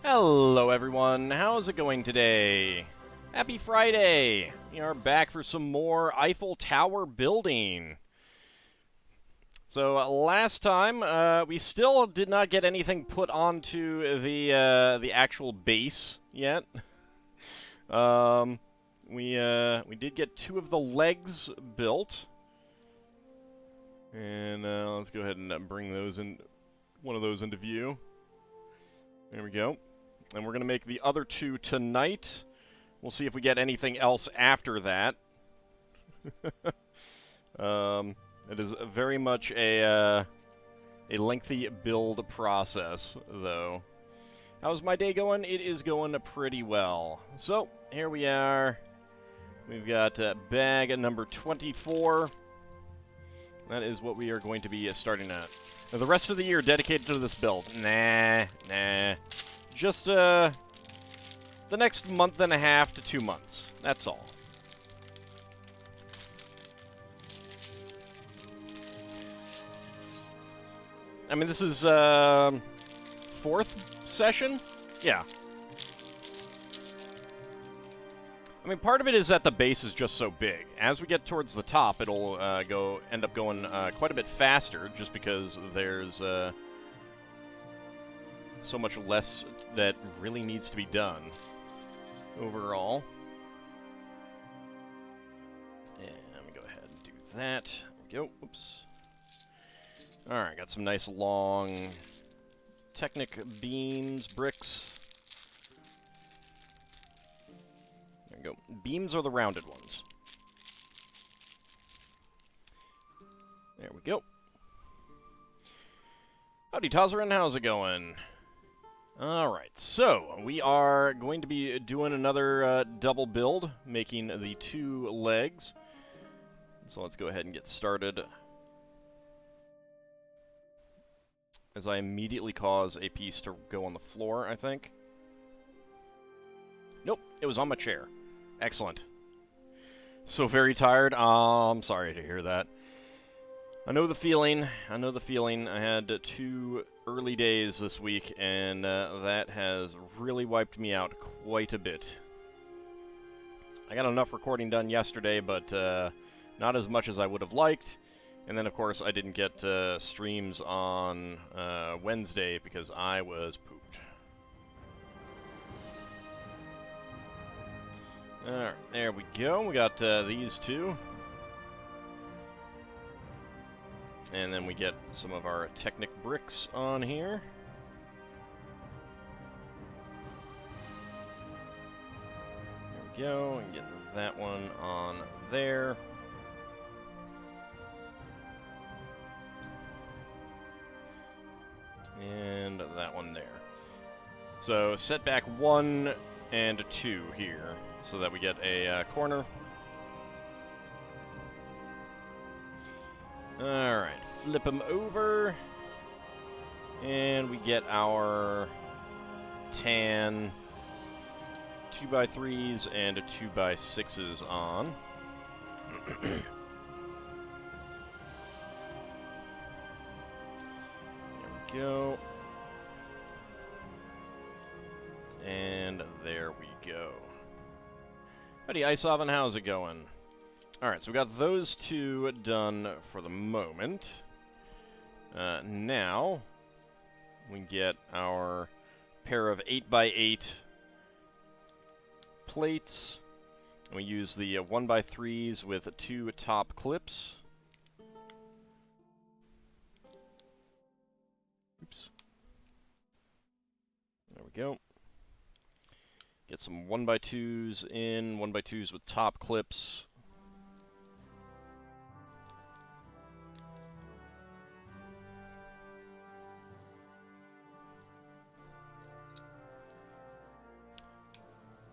Hello everyone, how's it going today? Happy Friday! We are back for some more Eiffel Tower building. So last time, we still did not get anything put onto the actual base yet. We did get 2 of the legs built. And let's go ahead and bring those in, one of those into view. There we go. And we're going to make the other 2 tonight. We'll see if we get anything else after that. It is very much a lengthy build process, though. How's my day going? It is going pretty well. So, here we are. We've got bag number 24. That is what we are going to be starting at. Now, the rest of the year dedicated to this build. Nah. Just, the next month and a half to 2 months. That's all. I mean, this is, 4th session? Yeah. I mean, part of it is that the base is just so big. As we get towards the top, it'll end up going quite a bit faster, just because there's so much less that really needs to be done overall. And let me go ahead and do that. There we go. Oops. Alright, got some nice long Technic beams, bricks. There we go. Beams are the rounded ones. There we go. Howdy, Tozzerin, how's it going? Alright, so we are going to be doing another double build, making the 2 legs. So let's go ahead and get started. As I immediately cause a piece to go on the floor, I think. Nope, it was on my chair. Excellent. So very tired. I'm sorry to hear that. I know the feeling. I had 2 early days this week, and that has really wiped me out quite a bit. I got enough recording done yesterday, but not as much as I would have liked. And then, of course, I didn't get streams on Wednesday because I was pooped. Alright, there we go. We got these 2. And then we get some of our Technic bricks on here. There we go. And get that one on there. And that one there. So, setback 1 and 2 here, so that we get a corner. Alright, flip them over. And we get our tan 2x3s and 2x6s on. Go. And there we go. Howdy, Ice Oven, how's it going? Alright, so we got those 2 done for the moment. Now, we get our pair of 8x8 plates. And we use the 1x3s with 2 top clips. Oops. There we go. Get some 1x2s in, 1x2s with top clips.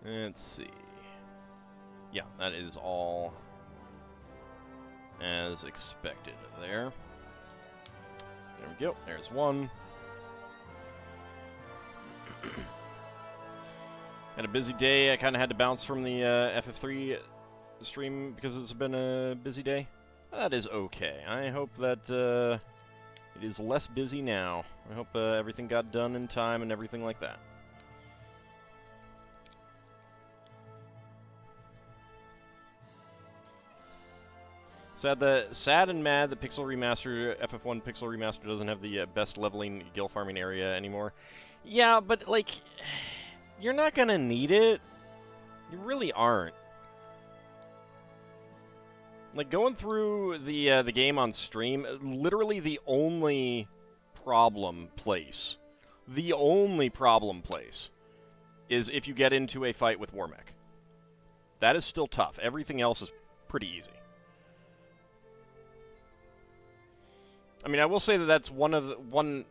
Let's see. Yeah, that is all as expected there. There we go. There's one. Had a busy day. I kind of had to bounce from the FF3 stream because it's been a busy day. That is okay. I hope that it is less busy now. I hope everything got done in time and everything like that. Sad and mad that Pixel Remaster, FF1 Pixel Remaster doesn't have the best leveling gil farming area anymore. Yeah, but, like, you're not gonna need it. You really aren't. Like, going through the game on stream, literally the only problem place is if you get into a fight with Warmech. That is still tough. Everything else is pretty easy. I mean, I will say that that's one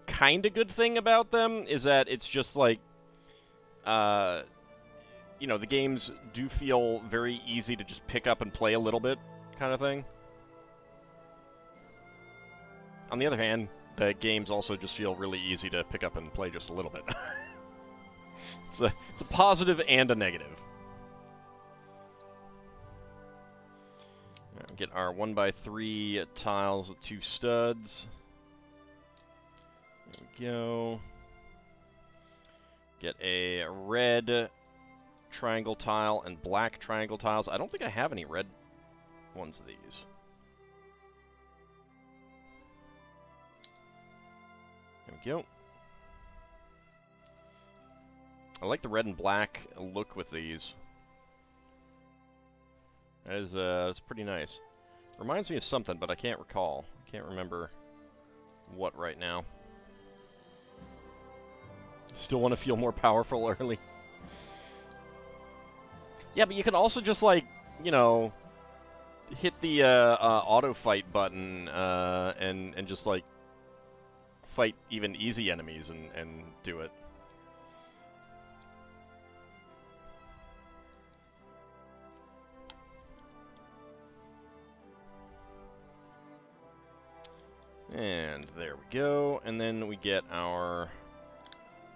kind of good thing about them is that it's just like, you know, the games do feel very easy to just pick up and play a little bit, kind of thing. On the other hand, the games also just feel really easy to pick up and play just a little bit. It's a positive and a negative. Right, get our 1x3 tiles with 2 studs. There we go. Get a red triangle tile and black triangle tiles. I don't think I have any red ones of these. There we go. I like the red and black look with these. That is, that's pretty nice. Reminds me of something, but I can't recall. I can't remember what right now. Still want to feel more powerful early. Yeah, but you can also just, like, you know, hit the auto fight button and just, like, fight even easy enemies and do it. And there we go. And then we get our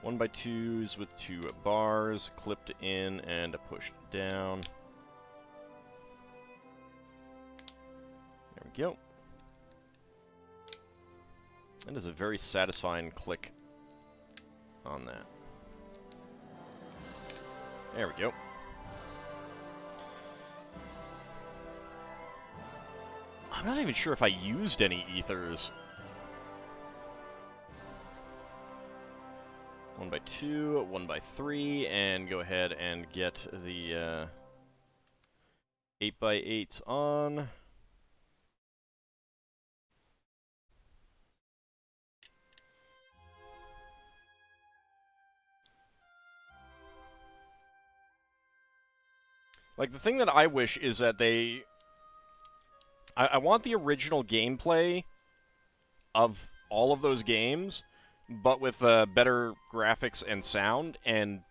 1x2s with 2 bars clipped in and pushed down. There we go. That is a very satisfying click on that. There we go. I'm not even sure if I used any ethers. 1x2, 1x3, and go ahead and get the 8x8s on. Like, the thing that I wish is that they... I want the original gameplay of all of those games, but with better graphics and sound, and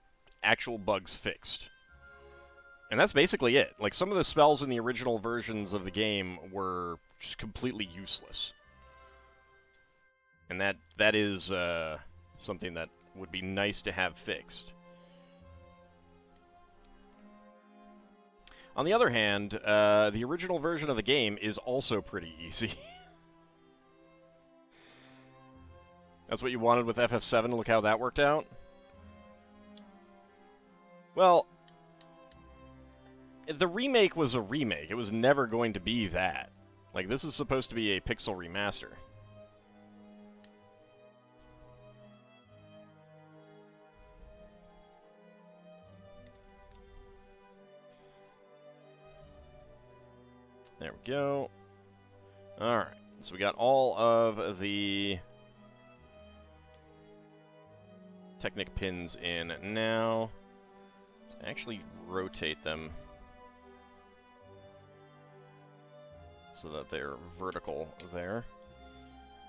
actual bugs fixed. And that's basically it. Like, some of the spells in the original versions of the game were just completely useless. And that is something that would be nice to have fixed. On the other hand, the original version of the game is also pretty easy. That's what you wanted with FF7, look how that worked out. Well, the remake was a remake. It was never going to be that. Like, this is supposed to be a pixel remaster. There we go. Alright, so we got all of the Technic pins in now. Let's actually rotate them so that they're vertical there.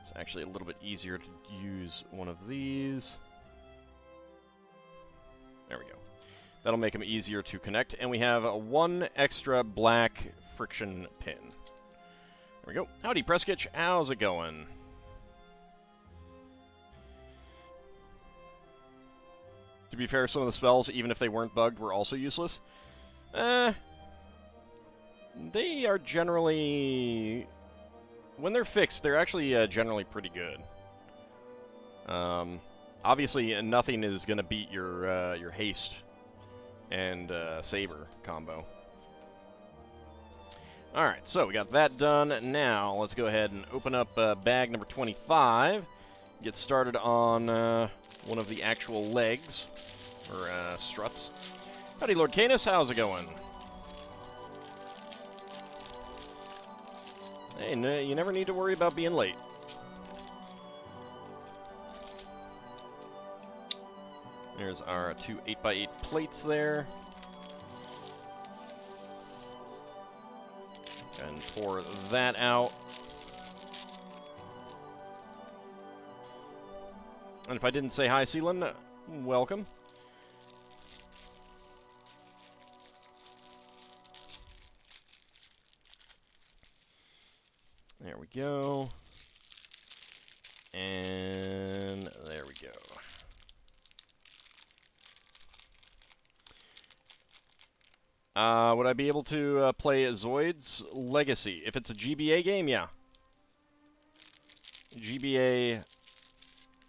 It's actually a little bit easier to use one of these. There we go. That'll make them easier to connect. And we have one extra black friction pin. There we go. Howdy, Preskitch. How's it going? To be fair, some of the spells, even if they weren't bugged, were also useless. They are generally... When they're fixed, they're actually generally pretty good. Obviously, nothing is going to beat your haste and saber combo. Alright, so we got that done. Now, let's go ahead and open up bag number 25. Get started on one of the actual legs, or struts. Howdy, Lord Canis, how's it going? Hey, no, you never need to worry about being late. There's our two 8x8 plates there. And pour that out. And if I didn't say hi, Seelan, welcome. There we go. And there we go. Would I be able to play Zoid's Legacy? If it's a GBA game, yeah. GBA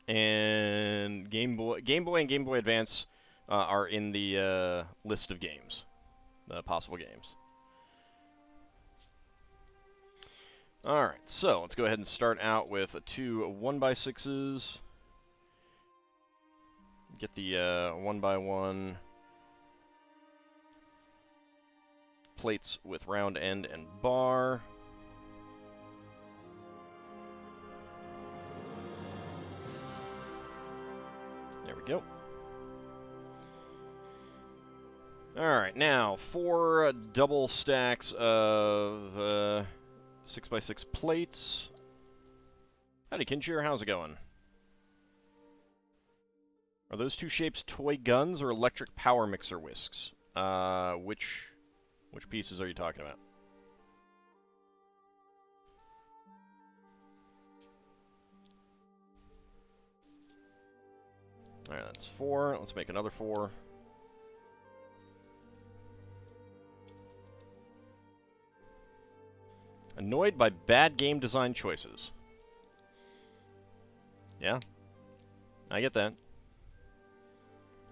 and Game Boy and Game Boy Advance are in the list of games, possible games. Alright, so let's go ahead and start out with two 1x6s. Get the 1x1 plates with round end and bar. There we go. Alright, now 4 double stacks of 6x6 plates. Howdy, Kinshir, how's it going? Are those two shapes toy guns or electric power mixer whisks? Which pieces are you talking about? Alright, that's 4. Let's make another 4. Annoyed by bad game design choices. Yeah, I get that.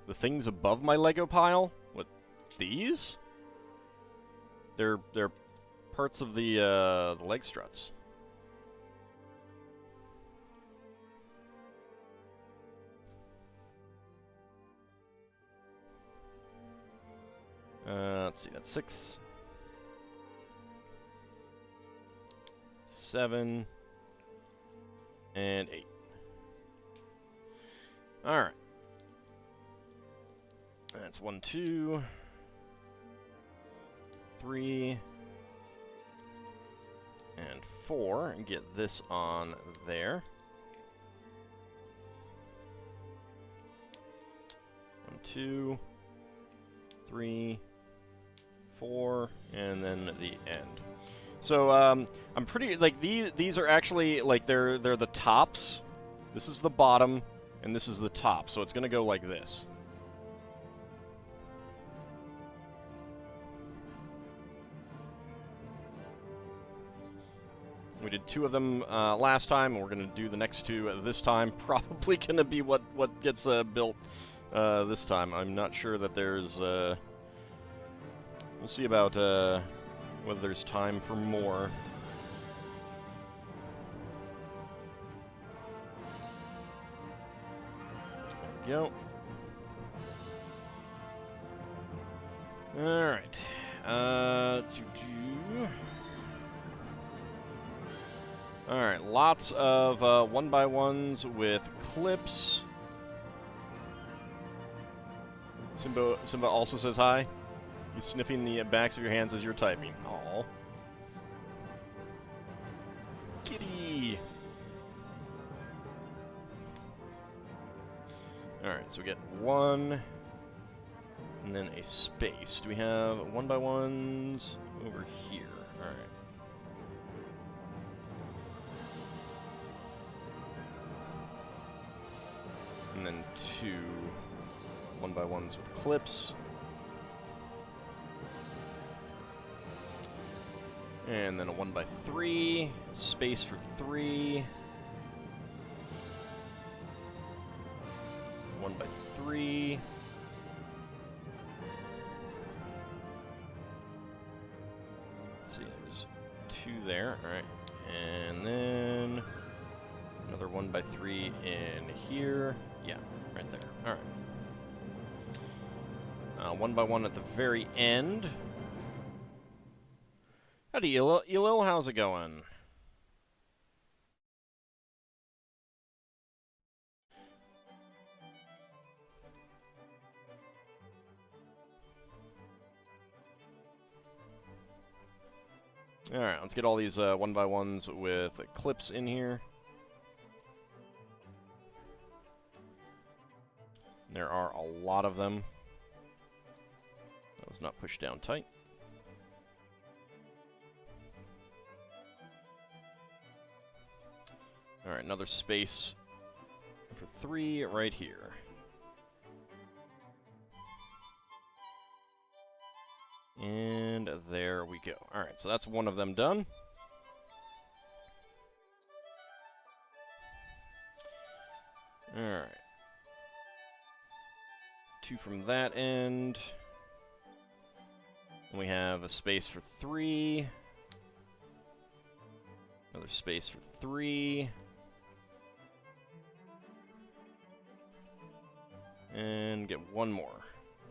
The things above my Lego pile? What, these? They're parts of the leg struts. Let's see, that's 6, 7, and 8. Alright. That's 1, 2, 3, and 4, and get this on there. 1, 2, 3, 4, and then the end. So I'm pretty like these are actually like they're the tops. This is the bottom, and this is the top. So it's gonna go like this. We did 2 of them last time, and we're going to do the next 2 this time. Probably going to be what gets built this time. I'm not sure that there's... we'll see about whether there's time for more. There we go. Alright. Alright, lots of 1x1s with clips. Simba also says hi. He's sniffing the backs of your hands as you're typing. Aww. Kitty! Alright, so we get 1, and then a space. Do we have 1x1s over here? Alright. And then 2 1x1s with clips. And then a 1x3, space for 3. 1x3. let's see, there's 2 there, alright. And then another 1x3 in here. Yeah, right there. Alright. 1x1 at the very end. Howdy, Elil, how's it going? Alright, let's get all these 1x1s with clips in here. There are a lot of them. That was not pushed down tight. Alright, another space for 3 right here. And there we go. Alright, so that's one of them done. Alright. 2 from that end. And we have a space for 3. Another space for 3. And get one more.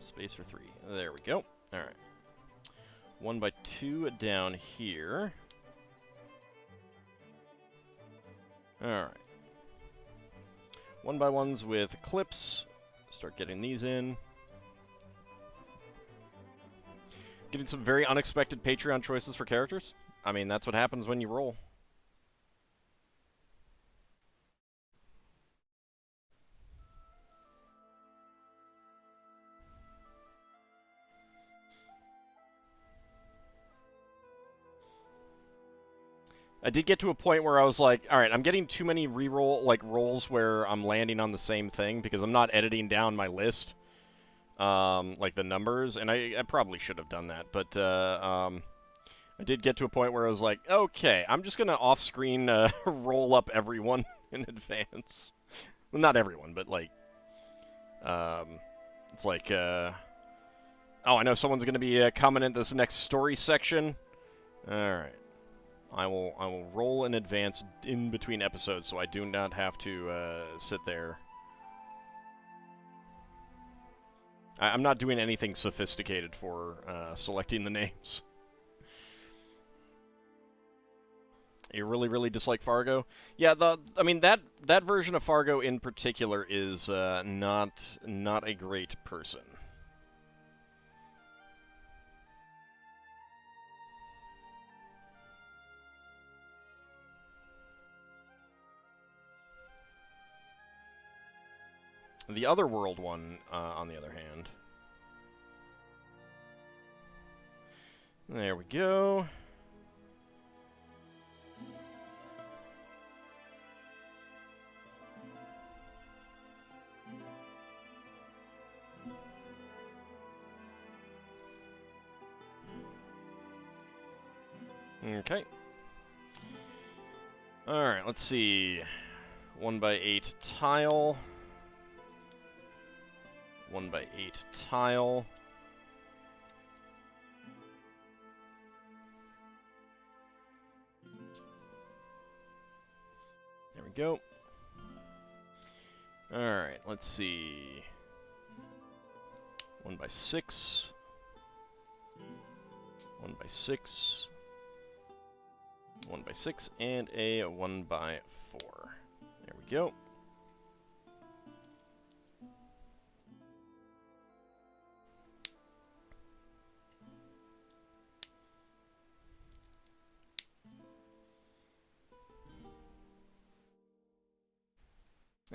Space for 3. There we go. Alright. 1x2 down here. Alright. 1x1s with clips. Start getting these in. Getting some very unexpected Patreon choices for characters. I mean, that's what happens when you roll. I did get to a point where I was like, all right, I'm getting too many rolls where I'm landing on the same thing because I'm not editing down my list, like the numbers, and I probably should have done that, but I did get to a point where I was like, okay, I'm just gonna off-screen roll up everyone in advance. Well, not everyone, but like, it's like, oh, I know someone's gonna be commenting this next story section. All right. I will roll in advance in between episodes, so I do not have to sit there. I'm not doing anything sophisticated for selecting the names. You really dislike Fargo? Yeah, I mean that version of Fargo in particular is not a great person. The Otherworld one, on the other hand. There we go. Okay. Alright, let's see. 1x8 tile. 1x8 tile. There we go. Alright, let's see. 1x6. 1x6. 1x6 and a 1x4. There we go.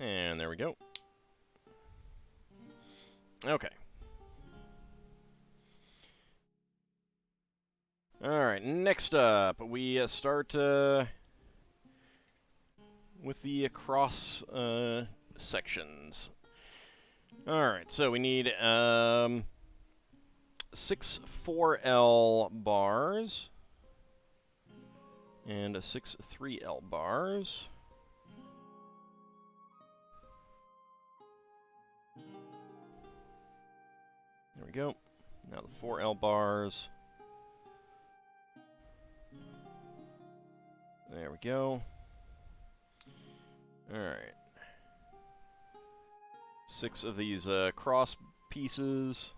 And there we go. Okay. Alright, next up, we start with the cross sections. Alright, so we need 6 4L bars and 6 3L bars. There we go. Now the 4L bars. There we go. Alright. 6 of these cross pieces.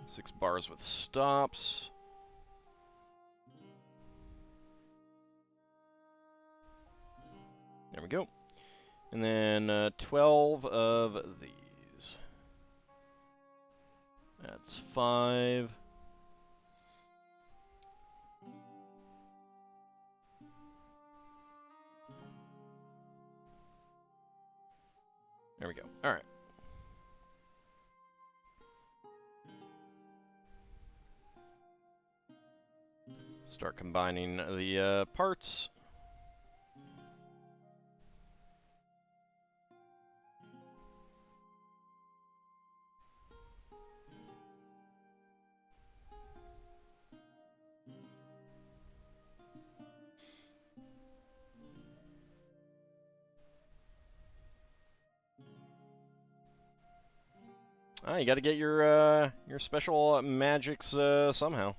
Six bars with stops. There we go. And then 12 of these. That's 5. There we go. All right. Start combining the parts. Ah, you got to get your special magics somehow.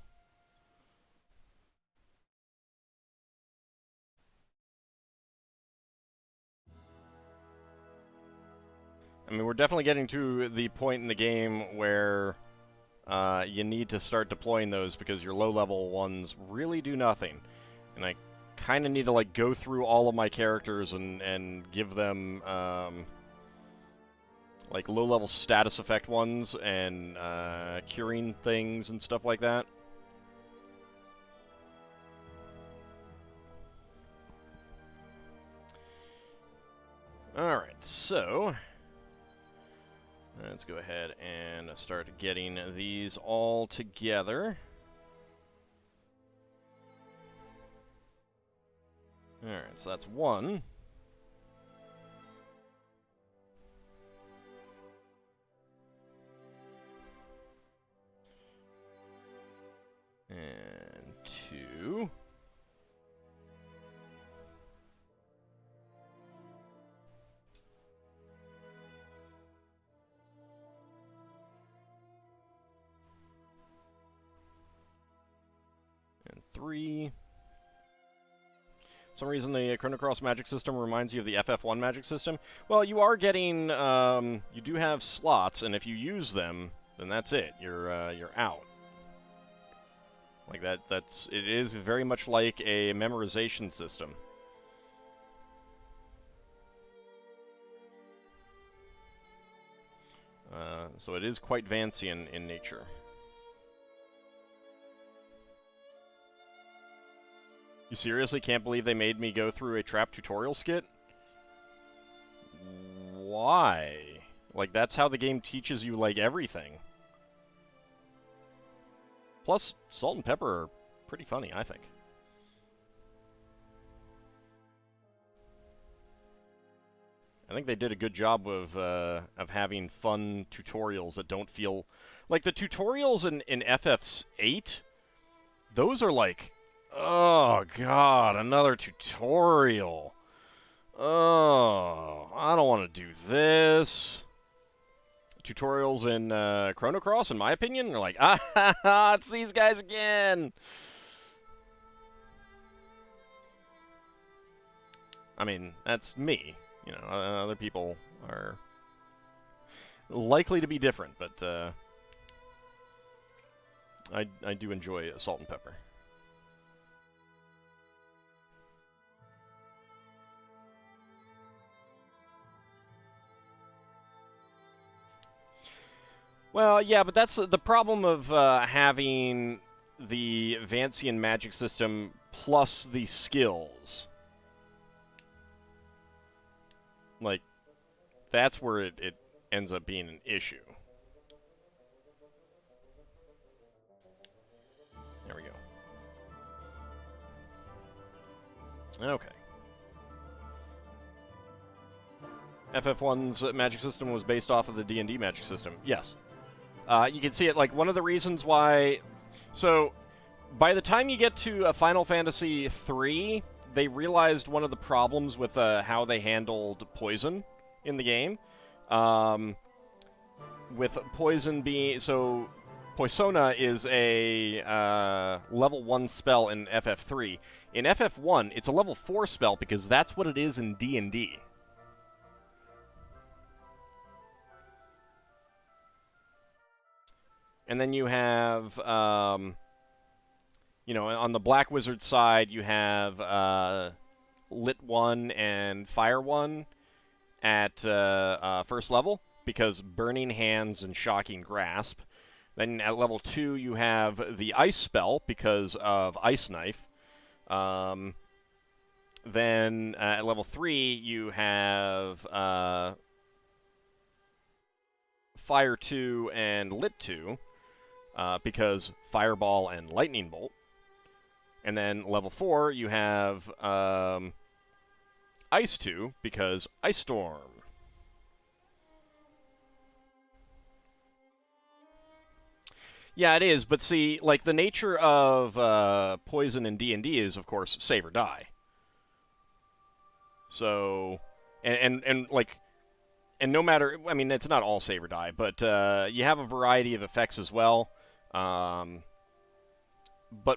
I mean, we're definitely getting to the point in the game where you need to start deploying those because your low-level ones really do nothing. And I kind of need to like go through all of my characters and give them like low-level status effect ones and curing things and stuff like that. Alright, so let's go ahead and start getting these all together. Alright, so that's 1. And 2. And 3. For some reason the Chrono Cross magic system reminds you of the FF1 magic system. Well, you are getting, you do have slots, and if you use them, then that's it. You're out. Like it is very much like a memorization system. So it is quite Vancian in nature. You seriously can't believe they made me go through a trap tutorial skit? Why? Like, that's how the game teaches you, like, everything. Plus, salt and pepper are pretty funny, I think. I think they did a good job of having fun tutorials that don't feel... Like, the tutorials in FF8, those are like... Oh, God, another tutorial. Oh, I don't want to do this. Tutorials in Chrono Cross, in my opinion, are like, ah, ha, ha, it's these guys again. I mean, that's me. You know, other people are likely to be different, but I do enjoy salt and pepper. Well, yeah, but that's the problem of having the Vancian magic system plus the skills. Like, that's where it ends up being an issue. There we go. Okay. FF1's magic system was based off of the D&D magic system. Yes. You can see it, like, one of the reasons why... So, by the time you get to Final Fantasy III, they realized one of the problems with how they handled poison in the game. with poison being so. Poisona is a level 1 spell in FF3. In FF1, it's a level 4 spell because that's what it is in D&D. And then you have, you know, on the Black Wizard side, you have Lit 1 and Fire 1 at first level because Burning Hands and Shocking Grasp. Then at level 2, you have the Ice spell because of Ice Knife. Then at level 3, you have Fire 2 and Lit 2 because Fireball and Lightning Bolt. And then level 4, you have Ice 2 because Ice Storm. Yeah, it is, but see, like, the nature of poison in D&D is, of course, save or die. So, and no matter, I mean, it's not all save or die, but you have a variety of effects as well. But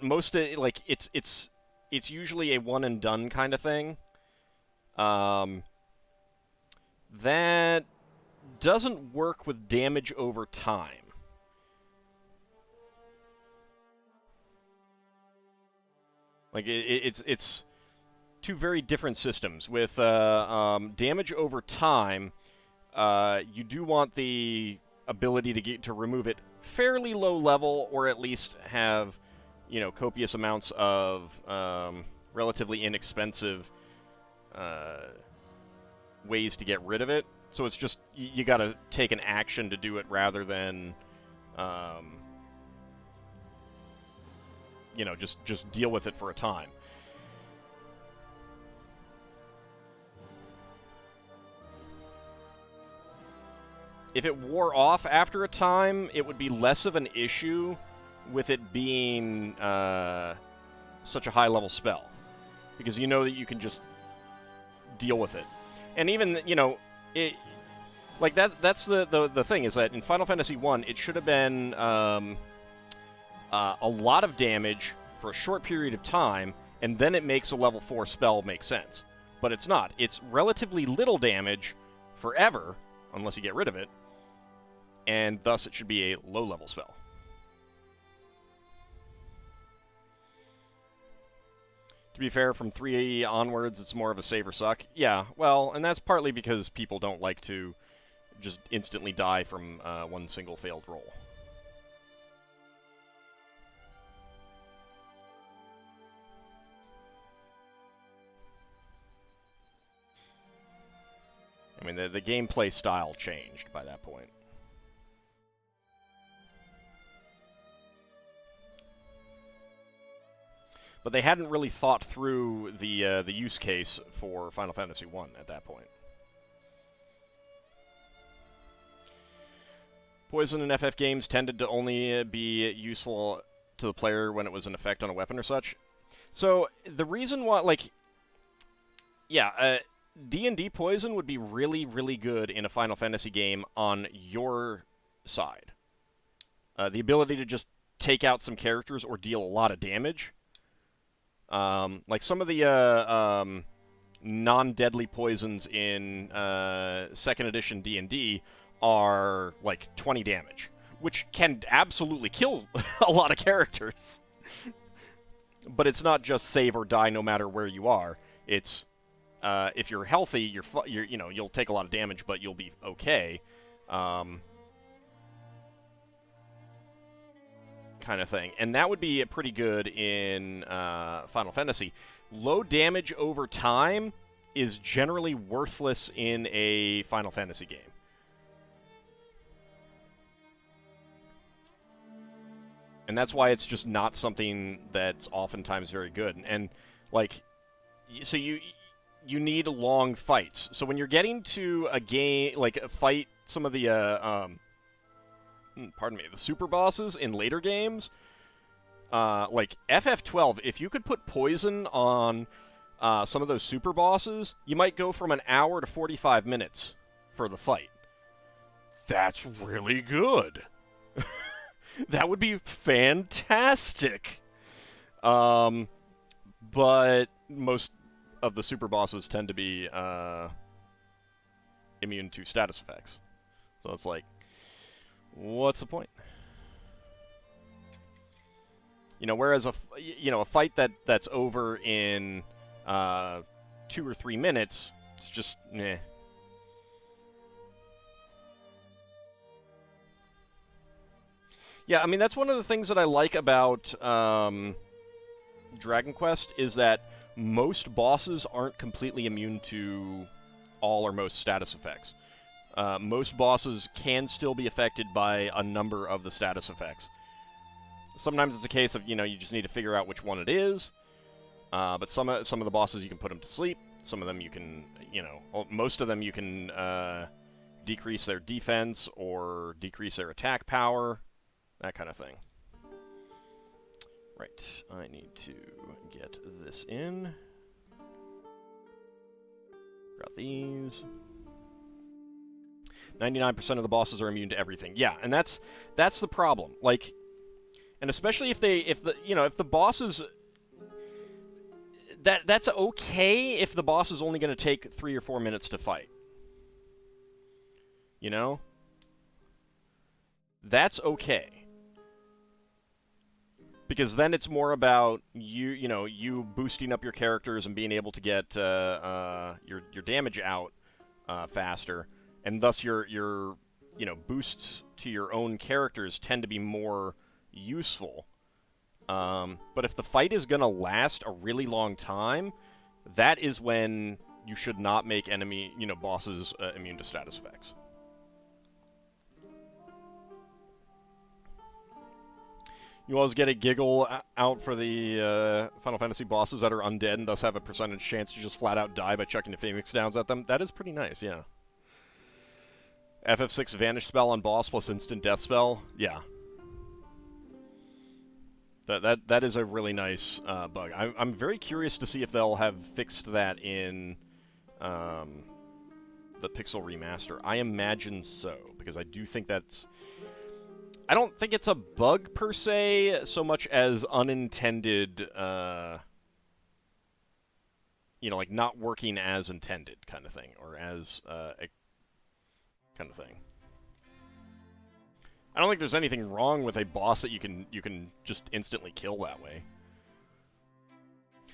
most of, like, it's usually a one and done kind of thing. That doesn't work with damage over time. Like, it's two very different systems. With damage over time, you do want the ability to remove it fairly low level, or at least have, you know, copious amounts of relatively inexpensive ways to get rid of it. So it's just, you gotta take an action to do it rather than you know, just deal with it for a time. If it wore off after a time, it would be less of an issue with it being such a high-level spell. Because you know that you can just deal with it. And even, you know, like, that's the thing, is that in Final Fantasy 1, it should have been a lot of damage for a short period of time, and then it makes a level 4 spell make sense. But it's not. It's relatively little damage forever, unless you get rid of it, and thus it should be a low-level spell. To be fair, from 3 onwards, it's more of a save or suck. Yeah, well, and that's partly because people don't like to just instantly die from one single failed roll. I mean, the gameplay style changed by that point. But they hadn't really thought through the use case for Final Fantasy 1 at that point. Poison in FF games tended to only be useful to the player when it was an effect on a weapon or such. So, the reason why, like, yeah, D&D poison would be really, really good in a Final Fantasy game on your side. The ability to just take out some characters or deal a lot of damage. Like some of the non-deadly poisons in 2nd edition D&D are like 20 damage, which can absolutely kill a lot of characters. But it's not just save or die no matter where you are. It's if you're healthy, you know, you'll take a lot of damage, but you'll be okay. Kind of thing. And that would be pretty good in Final Fantasy. Low damage over time is generally worthless in a Final Fantasy game. And that's why it's just not something that's oftentimes very good. And like, so you need long fights. So when you're getting to a game, like a fight, some of the pardon me, the super bosses in later games, like FF12, if you could put poison on some of those super bosses, you might go from an hour to 45 minutes for the fight. That's really good. That would be fantastic. But most of the super bosses tend to be immune to status effects. So it's like, what's the point? You know, whereas a fight that's over in 2 or 3 minutes, it's just meh. Yeah, I mean that's one of the things that I like about Dragon Quest is that most bosses aren't completely immune to all or most status effects. Most bosses can still be affected by a number of the status effects. Sometimes it's a case of, you just need to figure out which one it is. But some of the bosses you can put them to sleep. Some of them you can, most of them you can decrease their defense or decrease their attack power. That kind of thing. Right, I need to get this in. Got these. 99% of the bosses are immune to everything. Yeah, and that's the problem. Like, and especially if the bosses, that's okay if the boss is only going to take 3 or 4 minutes to fight. That's okay. Because then it's more about you boosting up your characters and being able to get your damage out faster, and thus your boosts to your own characters tend to be more useful. But if the fight is gonna last a really long time, that is when you should not make bosses immune to status effects. You always get a giggle out for the Final Fantasy bosses that are undead and thus have a percentage chance to just flat out die by chucking the Phoenix Downs at them. That is pretty nice, yeah. FF6 Vanish spell on boss plus instant death spell, yeah. That is a really nice bug. I'm very curious to see if they'll have fixed that in the Pixel Remaster. I imagine so, because I do think that's... I don't think it's a bug per se, so much as unintended, like not working as intended kind of thing, or as a kind of thing. I don't think there's anything wrong with a boss that you can just instantly kill that way.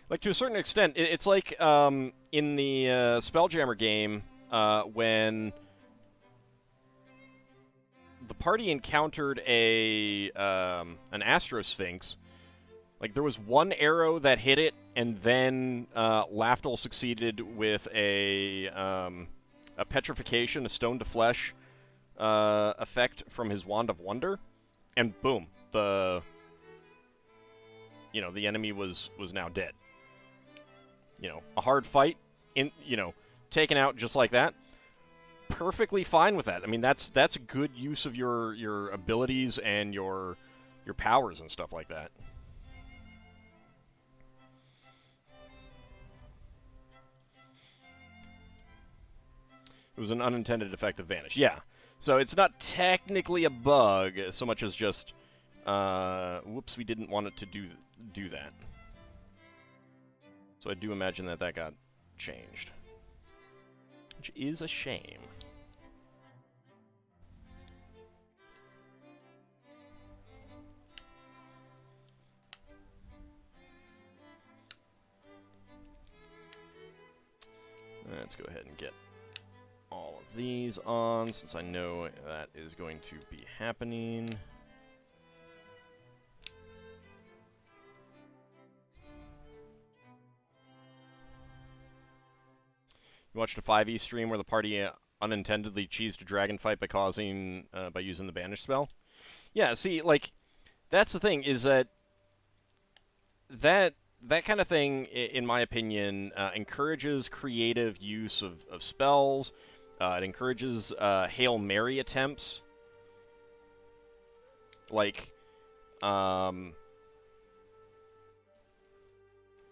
Like, to a certain extent, it's like in the Spelljammer game, when the party encountered an Astro Sphinx. Like, there was one arrow that hit it, and then Laftel succeeded with a petrification, a stone to flesh effect from his Wand of Wonder, and boom, the enemy was now dead. A hard fight, taken out just like that. Perfectly fine with that. I mean, that's a good use of your abilities and your powers and stuff like that. It was an unintended effect of Vanish. Yeah. So it's not technically a bug so much as just whoops, we didn't want it to do that. So I do imagine that got changed, which is a shame. Let's go ahead and get all of these on, since I know that is going to be happening. You watched a 5e stream where the party unintendedly cheesed a dragon fight by using the banish spell. Yeah, see, like, that's the thing, is that kind of thing, in my opinion, encourages creative use of spells. It encourages Hail Mary attempts. Like,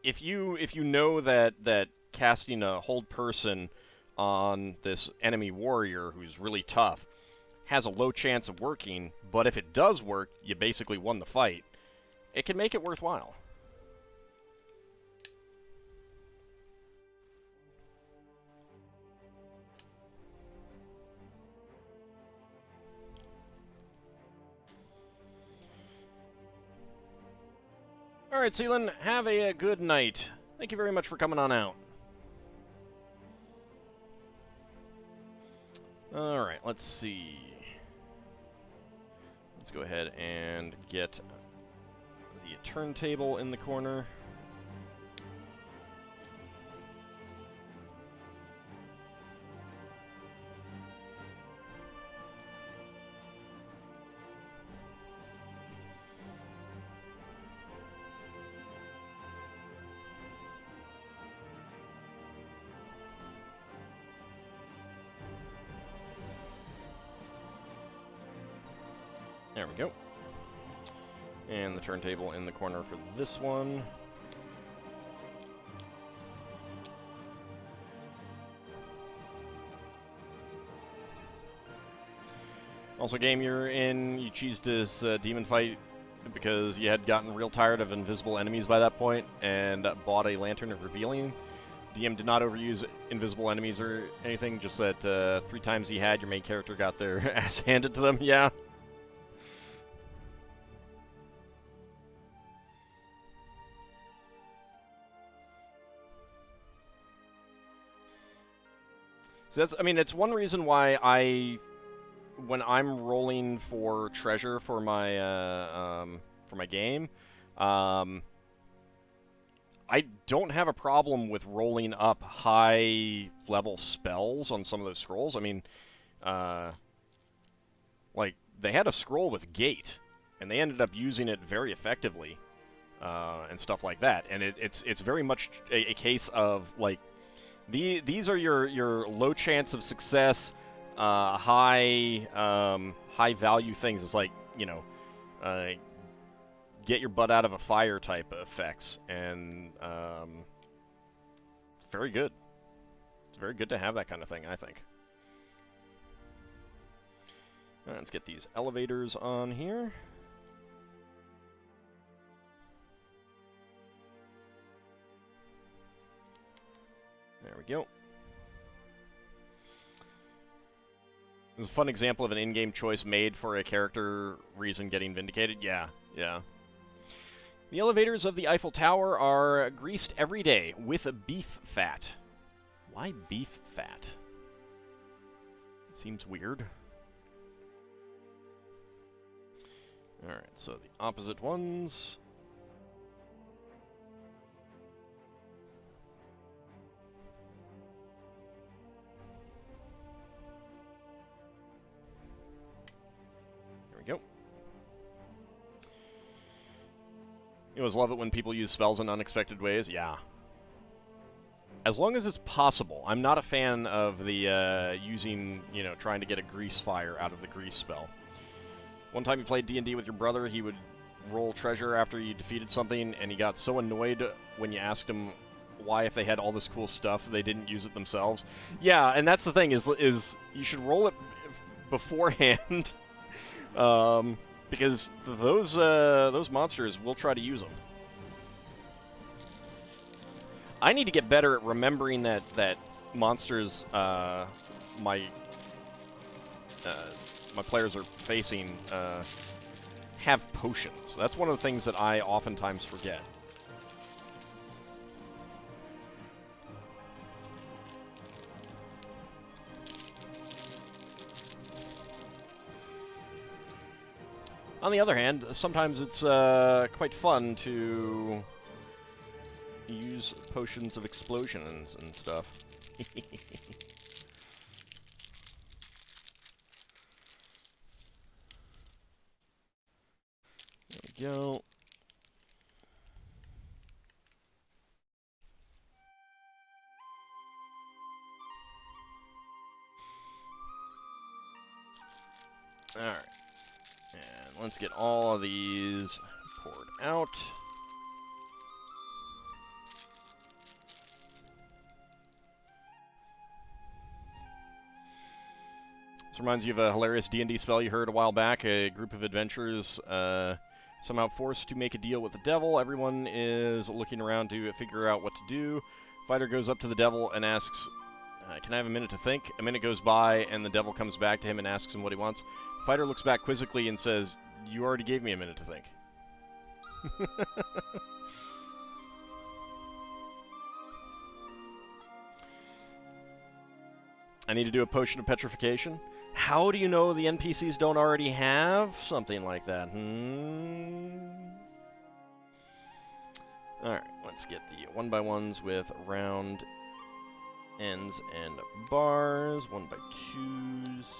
if you know that casting a hold person on this enemy warrior who's really tough has a low chance of working, but if it does work, you basically won the fight. It can make it worthwhile. Alright, Seelan, have a good night. Thank you very much for coming on out. Alright, let's see. Let's go ahead and get the turntable in the corner. There we go. And the turntable in the corner for this one. Also, game you're in, you choose this demon fight because you had gotten real tired of invisible enemies by that point and bought a Lantern of Revealing. DM did not overuse invisible enemies or anything, just that 3 times he had, your main character got their ass handed to them. Yeah. So that's, I mean, it's one reason why when I'm rolling for treasure for my game, I don't have a problem with rolling up high-level spells on some of those scrolls. I mean, like, they had a scroll with Gate, and they ended up using it very effectively, and stuff like that. And it's very much a case of, like, these are your low chance of success, high value things. It's like, you know, get your butt out of a fire type of effects, and it's very good. It's very good to have that kind of thing, I think. All right, let's get these elevators on here. There we go. This is a fun example of an in-game choice made for a character reason getting vindicated. Yeah, yeah. The elevators of the Eiffel Tower are greased every day with beef fat. Why beef fat? It seems weird. Alright, so the opposite ones. Go. You always love it when people use spells in unexpected ways. Yeah. As long as it's possible. I'm not a fan of the using, you know, trying to get a grease fire out of the grease spell. One time you played D&D with your brother, he would roll treasure after you defeated something, and he got so annoyed when you asked him why, if they had all this cool stuff, they didn't use it themselves. Yeah, and that's the thing, is you should roll it beforehand. Because those monsters will try to use them. I need to get better at remembering that monsters my players are facing have potions. That's one of the things that I oftentimes forget. On the other hand, sometimes it's quite fun to use potions of explosions and stuff. There we go. Alright. And let's get all of these poured out. This reminds you of a hilarious D&D spell you heard a while back. A group of adventurers somehow forced to make a deal with the devil. Everyone is looking around to figure out what to do. Fighter goes up to the devil and asks, can I have a minute to think? A minute goes by, and the devil comes back to him and asks him what he wants. Fighter looks back quizzically and says, you already gave me a minute to think. I need to do a potion of petrification. How do you know the NPCs don't already have something like that? Alright, let's get the 1x1s with round ends and bars. 1x2s.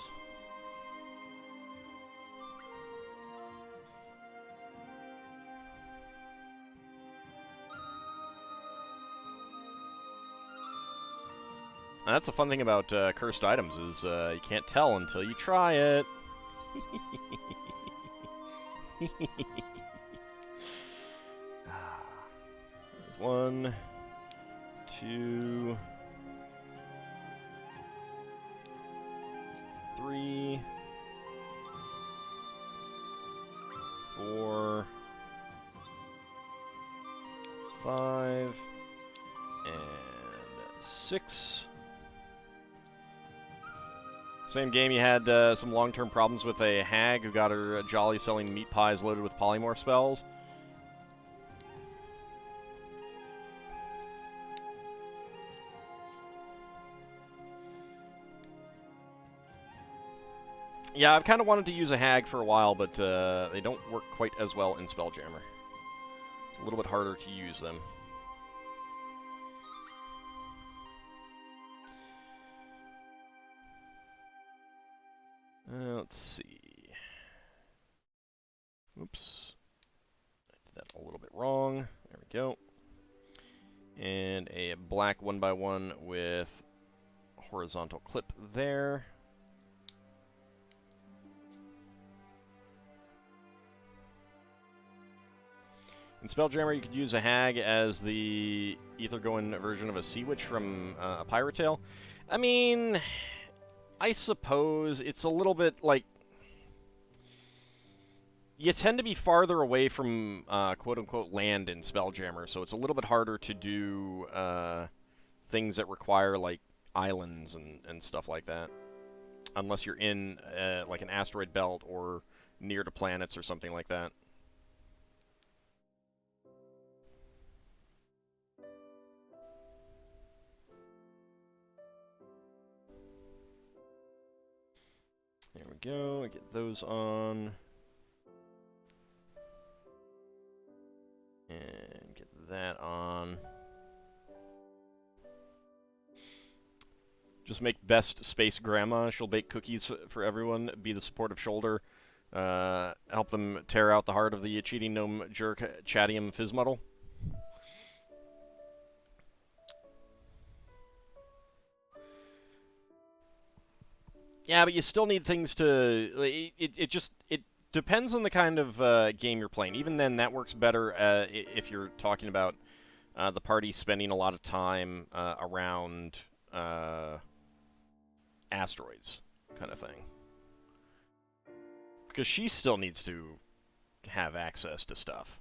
That's the fun thing about cursed items, is you can't tell until you try it. There's 1, 2, 3, 4, 5, and 6. Same game, you had some long-term problems with a hag who got her jolly selling meat pies loaded with polymorph spells. Yeah, I've kind of wanted to use a hag for a while, but they don't work quite as well in Spelljammer. It's a little bit harder to use them. Let's see. Oops. I did that a little bit wrong. There we go. And a black 1x1 with horizontal clip there. In Spelljammer, you could use a hag as the Ethergoan version of a sea witch from a Pirate Tale. I mean, I suppose it's a little bit like, you tend to be farther away from quote-unquote land in Spelljammer, so it's a little bit harder to do things that require like islands and stuff like that, unless you're in like an asteroid belt or near to planets or something like that. There we go, get those on. And get that on. Just make best space grandma. She'll bake cookies for everyone, be the supportive shoulder. Help them tear out the heart of the cheating gnome jerk, Chatium Fizzmuddle. Yeah, but you still need things to... It depends on the kind of game you're playing. Even then, that works better if you're talking about the party spending a lot of time around asteroids, kind of thing. Because she still needs to have access to stuff.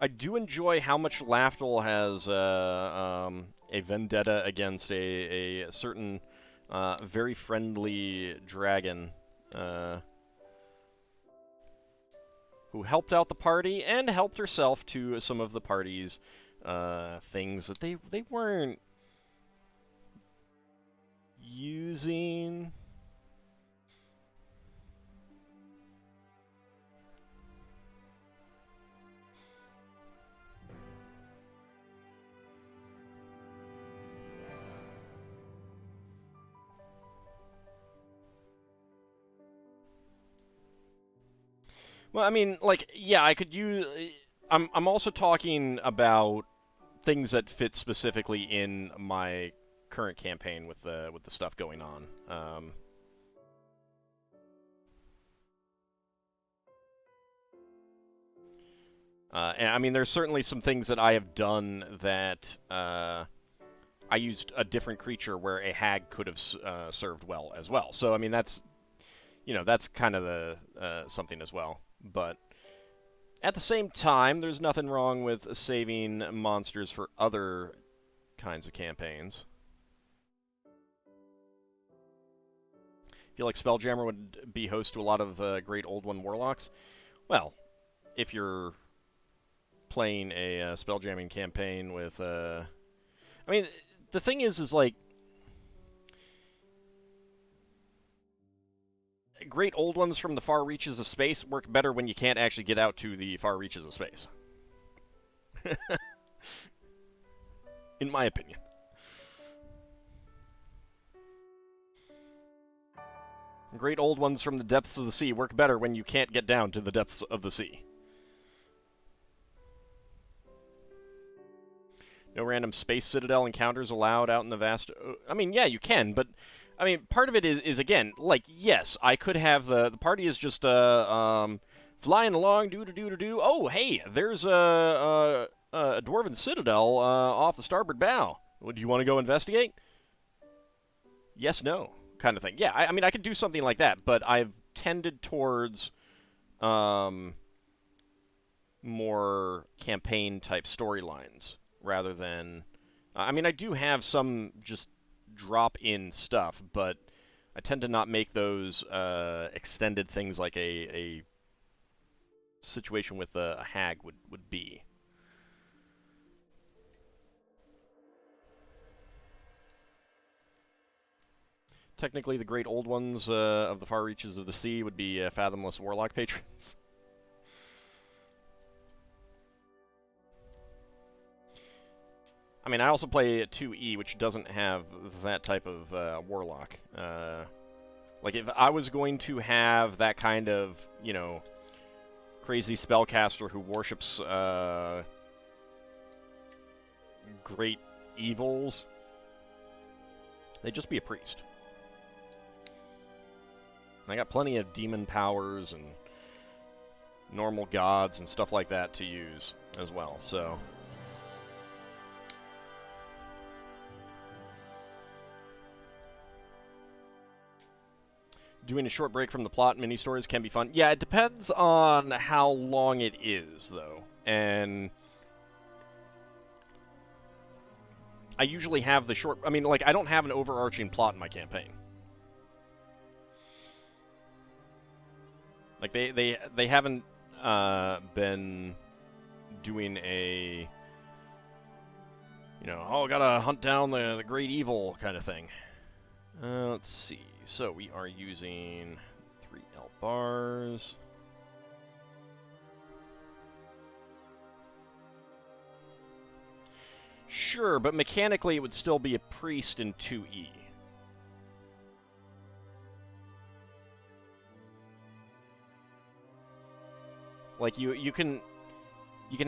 I do enjoy how much Laftel has a vendetta against a certain very friendly dragon who helped out the party and helped herself to some of the party's things that they weren't using. Well, I mean, like, yeah, I could use... I'm also talking about things that fit specifically in my current campaign with the stuff going on. And I mean, there's certainly some things that I have done that I used a different creature where a hag could have served well as well. So I mean, that's that's kind of the something as well. But at the same time, there's nothing wrong with saving monsters for other kinds of campaigns. I feel like Spelljammer would be host to a lot of great Old One Warlocks. Well, if you're playing a spelljamming campaign with, I mean, the thing is like, great old ones from the far reaches of space work better when you can't actually get out to the far reaches of space. In my opinion. Great old ones from the depths of the sea work better when you can't get down to the depths of the sea. No random space citadel encounters allowed out in the vast... I mean, yeah, you can, but... I mean, part of it is again, like, yes, I could have the party is just, flying along, do-do-do-do-do. Oh, hey, there's a dwarven citadel off the starboard bow. Do you want to go investigate? Yes, no. Kind of thing. Yeah, I mean, I could do something like that, but I've tended towards more campaign-type storylines rather than... I mean, I do have some just drop-in stuff, but I tend to not make those extended things like a situation with a hag would be. Technically, the great old ones of the far reaches of the sea would be fathomless warlock patrons. I mean, I also play a 2E, which doesn't have that type of warlock. Like, if I was going to have that kind of, crazy spellcaster who worships great evils, they'd just be a priest. I got plenty of demon powers and normal gods and stuff like that to use as well, so... Doing a short break from the plot mini-stories can be fun. Yeah, it depends on how long it is, though. And I usually have the short... I mean, like, I don't have an overarching plot in my campaign. Like, they haven't been doing a... oh, gotta hunt down the great evil kind of thing. Let's see. So we are using 3 L bars. Sure, but mechanically it would still be a priest in 2E. Like you can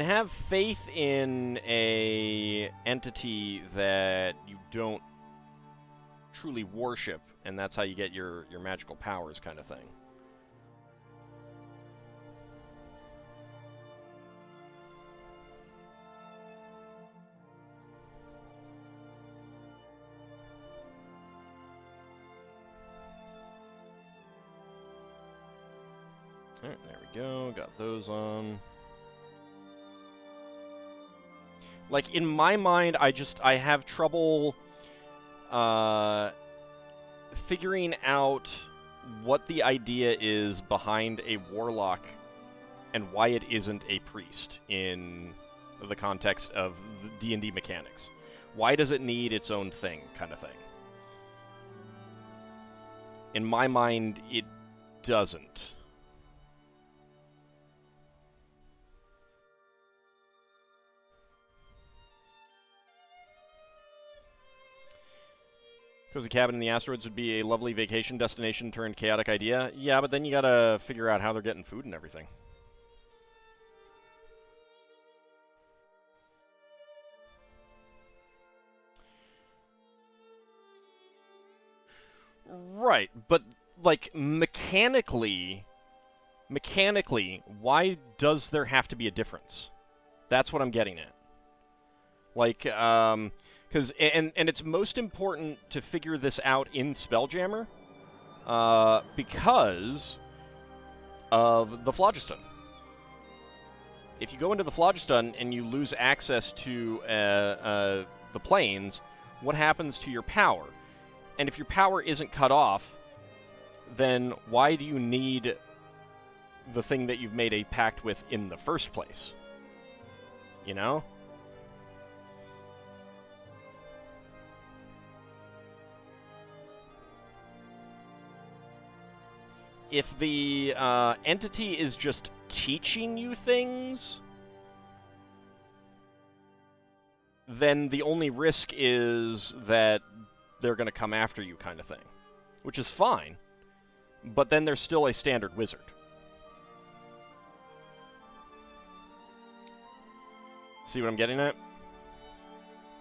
have faith in a entity that you don't truly worship, and that's how you get your magical powers kind of thing. Alright, there we go. Got those on. Like, in my mind, I have trouble figuring out what the idea is behind a warlock and why it isn't a priest in the context of D&D mechanics. Why does it need its own thing, kind of thing? In my mind, it doesn't. Cozy Cabin in the Asteroids would be a lovely vacation destination turned chaotic idea. Yeah, but then you gotta figure out how they're getting food and everything. Right, but, like, mechanically, why does there have to be a difference? That's what I'm getting at. Like, because and it's most important to figure this out in Spelljammer, because of the phlogiston. If you go into the phlogiston and you lose access to the planes, what happens to your power? And if your power isn't cut off, then why do you need the thing that you've made a pact with in the first place? You know? If the entity is just teaching you things, then the only risk is that they're going to come after you, kind of thing. Which is fine, but then there's still a standard wizard. See what I'm getting at?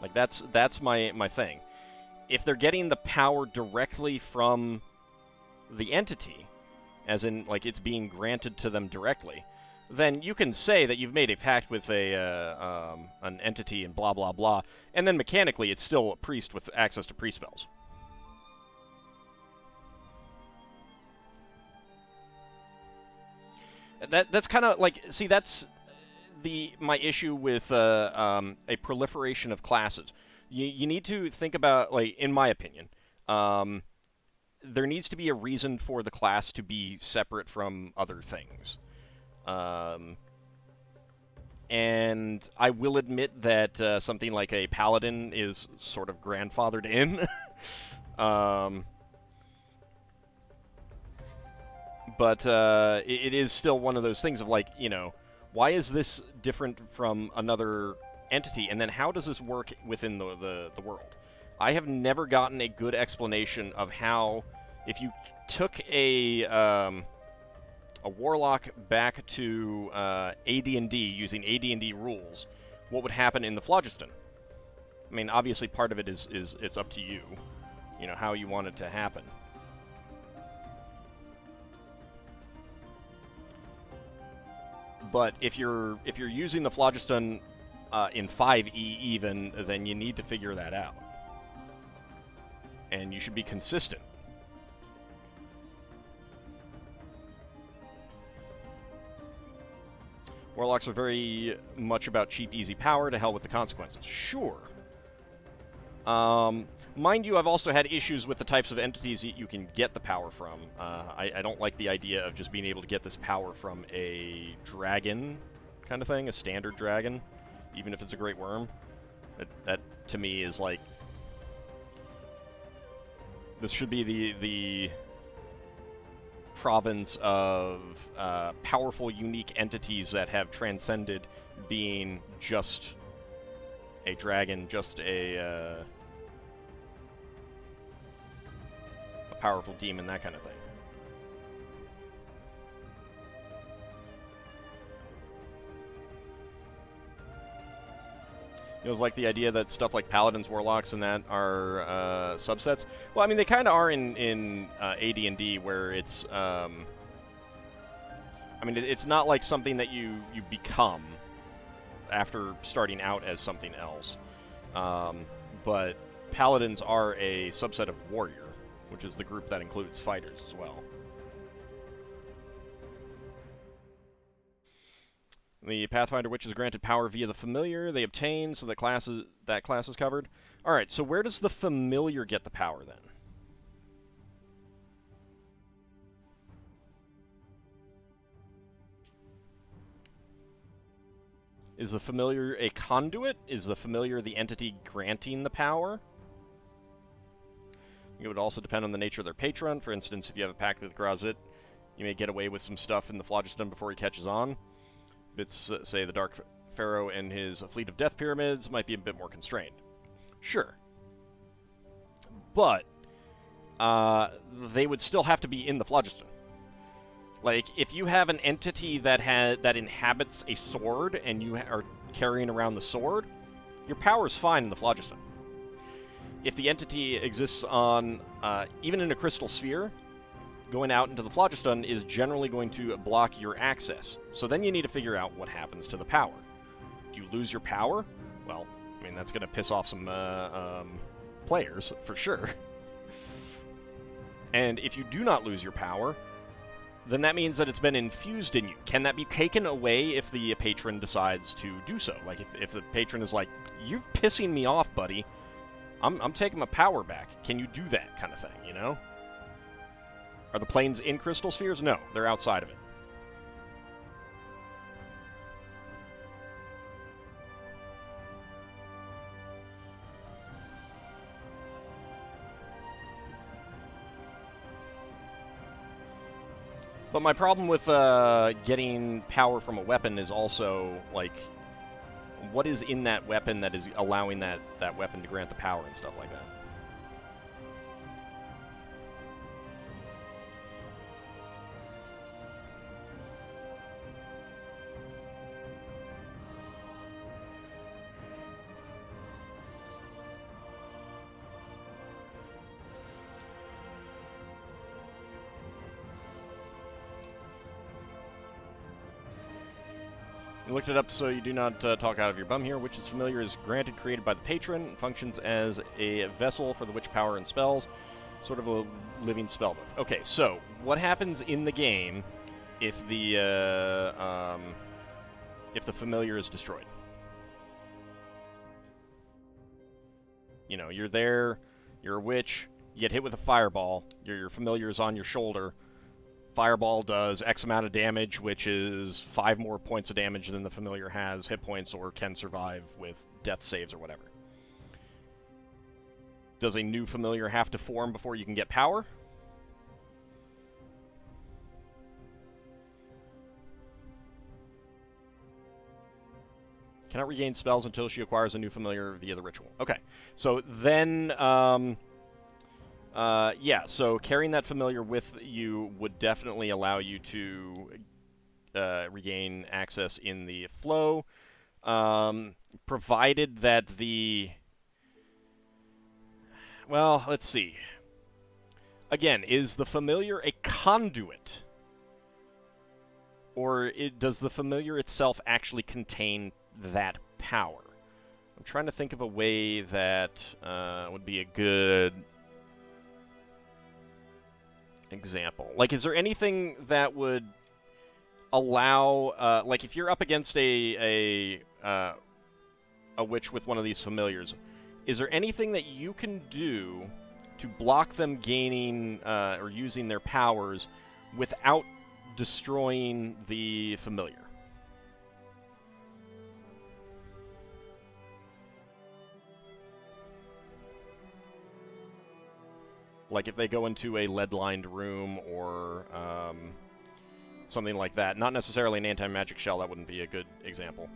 Like, that's my thing. If they're getting the power directly from the entity, as in, like, it's being granted to them directly, then you can say that you've made a pact with an entity and blah, blah, blah, and then mechanically it's still a priest with access to priest spells. That's kind of, like, see, that's my issue with a proliferation of classes. You need to think about, like, in my opinion, there needs to be a reason for the class to be separate from other things. And I will admit that something like a paladin is sort of grandfathered in. But it is still one of those things of, like, you know, why is this different from another entity? And then how does this work within the world? I have never gotten a good explanation of how, if you took a warlock back to AD&D using AD&D rules, what would happen in the phlogiston? I mean, obviously part of it is it's up to you, you know, how you want it to happen. But if you're using the phlogiston in 5e even, then you need to figure that out. And you should be consistent. Warlocks are very much about cheap, easy power. To hell with the consequences. Sure. Mind you, I've also had issues with the types of entities that you can get the power from. I don't like the idea of just being able to get this power from a dragon kind of thing, a standard dragon, even if it's a great worm. That to me, is like... This should be the province of powerful, unique entities that have transcended being just a dragon, just a powerful demon, that kind of thing. It was like the idea that stuff like paladins, warlocks, and that are subsets. Well, I mean, they kind of are in AD&D, where it's... I mean, it's not like something that you become after starting out as something else. But paladins are a subset of warrior, which is the group that includes fighters as well. The Pathfinder Witch is granted power via the Familiar they obtain, so that class is covered. Alright, so where does the Familiar get the power, then? Is the Familiar a conduit? Is the Familiar the entity granting the power? It would also depend on the nature of their patron. For instance, if you have a pact with Grazit, you may get away with some stuff in the Phlogiston before he catches on. If it's, say, the Dark Pharaoh and his fleet of death pyramids, might be a bit more constrained. Sure. But they would still have to be in the Phlogiston. Like, if you have an entity that inhabits a sword and you are carrying around the sword, your power's fine in the Phlogiston. If the entity exists on, even in a crystal sphere, going out into the Phlogiston is generally going to block your access. So then you need to figure out what happens to the power. you lose your power, well, I mean, that's going to piss off some players, for sure. And if you do not lose your power, then that means that it's been infused in you. Can that be taken away if the patron decides to do so? Like, if the patron is like, you're pissing me off, buddy, I'm taking my power back. Can you do that kind of thing, you know? Are the planes in crystal spheres? No, they're outside of it. But my problem with getting power from a weapon is also, like, what is in that weapon that is allowing that weapon to grant the power and stuff like that? You looked it up, so you do not talk out of your bum here. Witch's Familiar is granted, created by the patron, functions as a vessel for the witch power and spells, sort of a living spellbook. Okay, so what happens in the game if the familiar is destroyed? You know, you're there, you're a witch, you get hit with a fireball, your familiar is on your shoulder. Fireball does X amount of damage, which is 5 more points of damage than the familiar has hit points or can survive with death saves or whatever. Does a new familiar have to form before you can get power? Cannot regain spells until she acquires a new familiar via the ritual. Okay, so then... yeah, so carrying that familiar with you would definitely allow you to regain access in the flow, provided that the... Well, let's see. Again, is the familiar a conduit? Or does the familiar itself actually contain that power? I'm trying to think of a way that would be a good... example. Like, is there anything that would allow, like, if you're up against a witch with one of these familiars, is there anything that you can do to block them gaining or using their powers without destroying the familiar? Like if they go into a lead-lined room or something like that. Not necessarily an anti-magic shell, that wouldn't be a good example.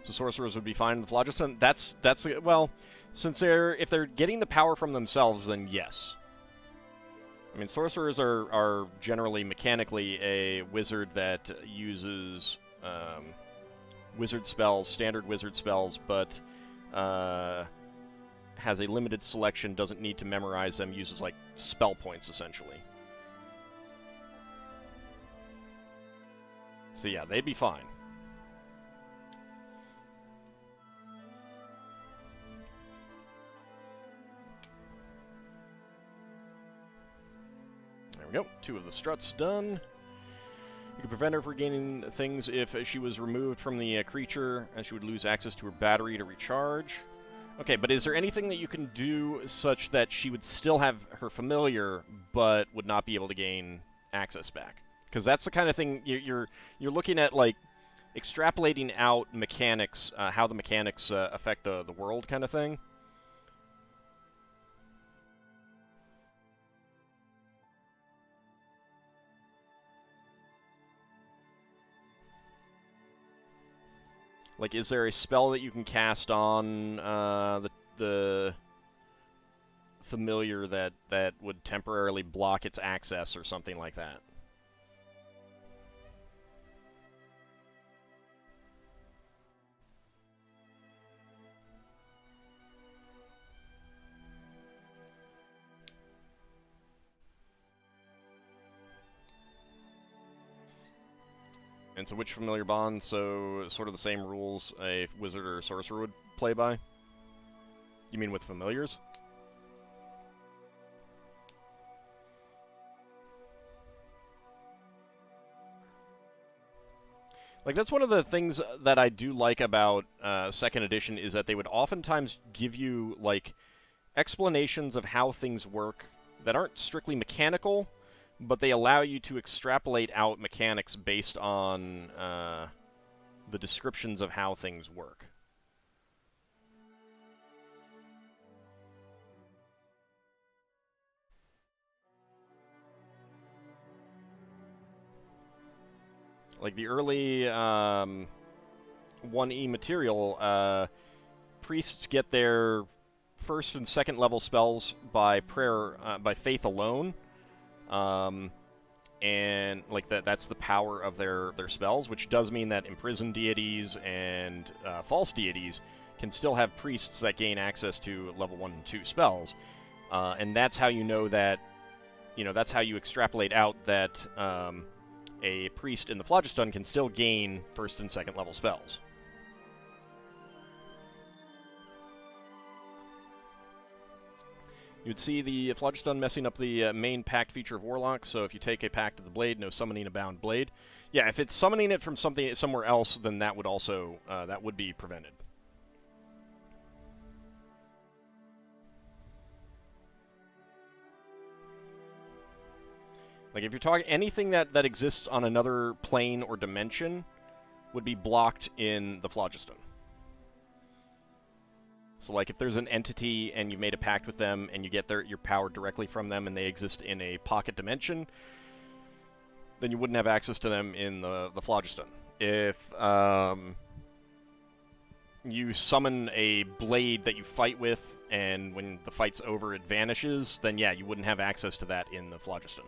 So sorcerers would be fine in the phlogiston. That's well, since if they're getting the power from themselves, then yes. I mean, sorcerers are generally mechanically a wizard that uses wizard spells, standard wizard spells, but has a limited selection, doesn't need to memorize them, uses like spell points essentially. So yeah, they'd be fine. There we go. 2 of the struts done. You could prevent her from gaining things if she was removed from the creature, and she would lose access to her battery to recharge. Okay, but is there anything that you can do such that she would still have her familiar, but would not be able to gain access back? Because that's the kind of thing you're looking at, like, extrapolating out mechanics, how the mechanics affect the world kind of thing. Like, is there a spell that you can cast on the familiar that would temporarily block its access or something like that? And so which familiar bond? So sort of the same rules a wizard or sorcerer would play by? You mean with familiars? Like, that's one of the things that I do like about 2nd edition, is that they would oftentimes give you, like, explanations of how things work that aren't strictly mechanical, but they allow you to extrapolate out mechanics based on the descriptions of how things work. Like the early 1E material, priests get their 1st and 2nd level spells by prayer, by faith alone, and like that's the power of their spells, which does mean that imprisoned deities and false deities can still have priests that gain access to level 1 and 2 spells, and that's how you know that, that's how you extrapolate out that a priest in the Phlogiston can still gain 1st and 2nd level spells. You'd see the Phlogiston messing up the main pact feature of Warlock, so if you take a Pact of the Blade, no summoning a bound blade. Yeah, if it's summoning it from somewhere else, then that would also that would be prevented. Like, if you're talking anything that exists on another plane or dimension would be blocked in the Phlogiston. So, like, if there's an entity and you've made a pact with them and you get your power directly from them and they exist in a pocket dimension, then you wouldn't have access to them in the Phlogiston. If you summon a blade that you fight with and when the fight's over it vanishes, then yeah, you wouldn't have access to that in the Phlogiston.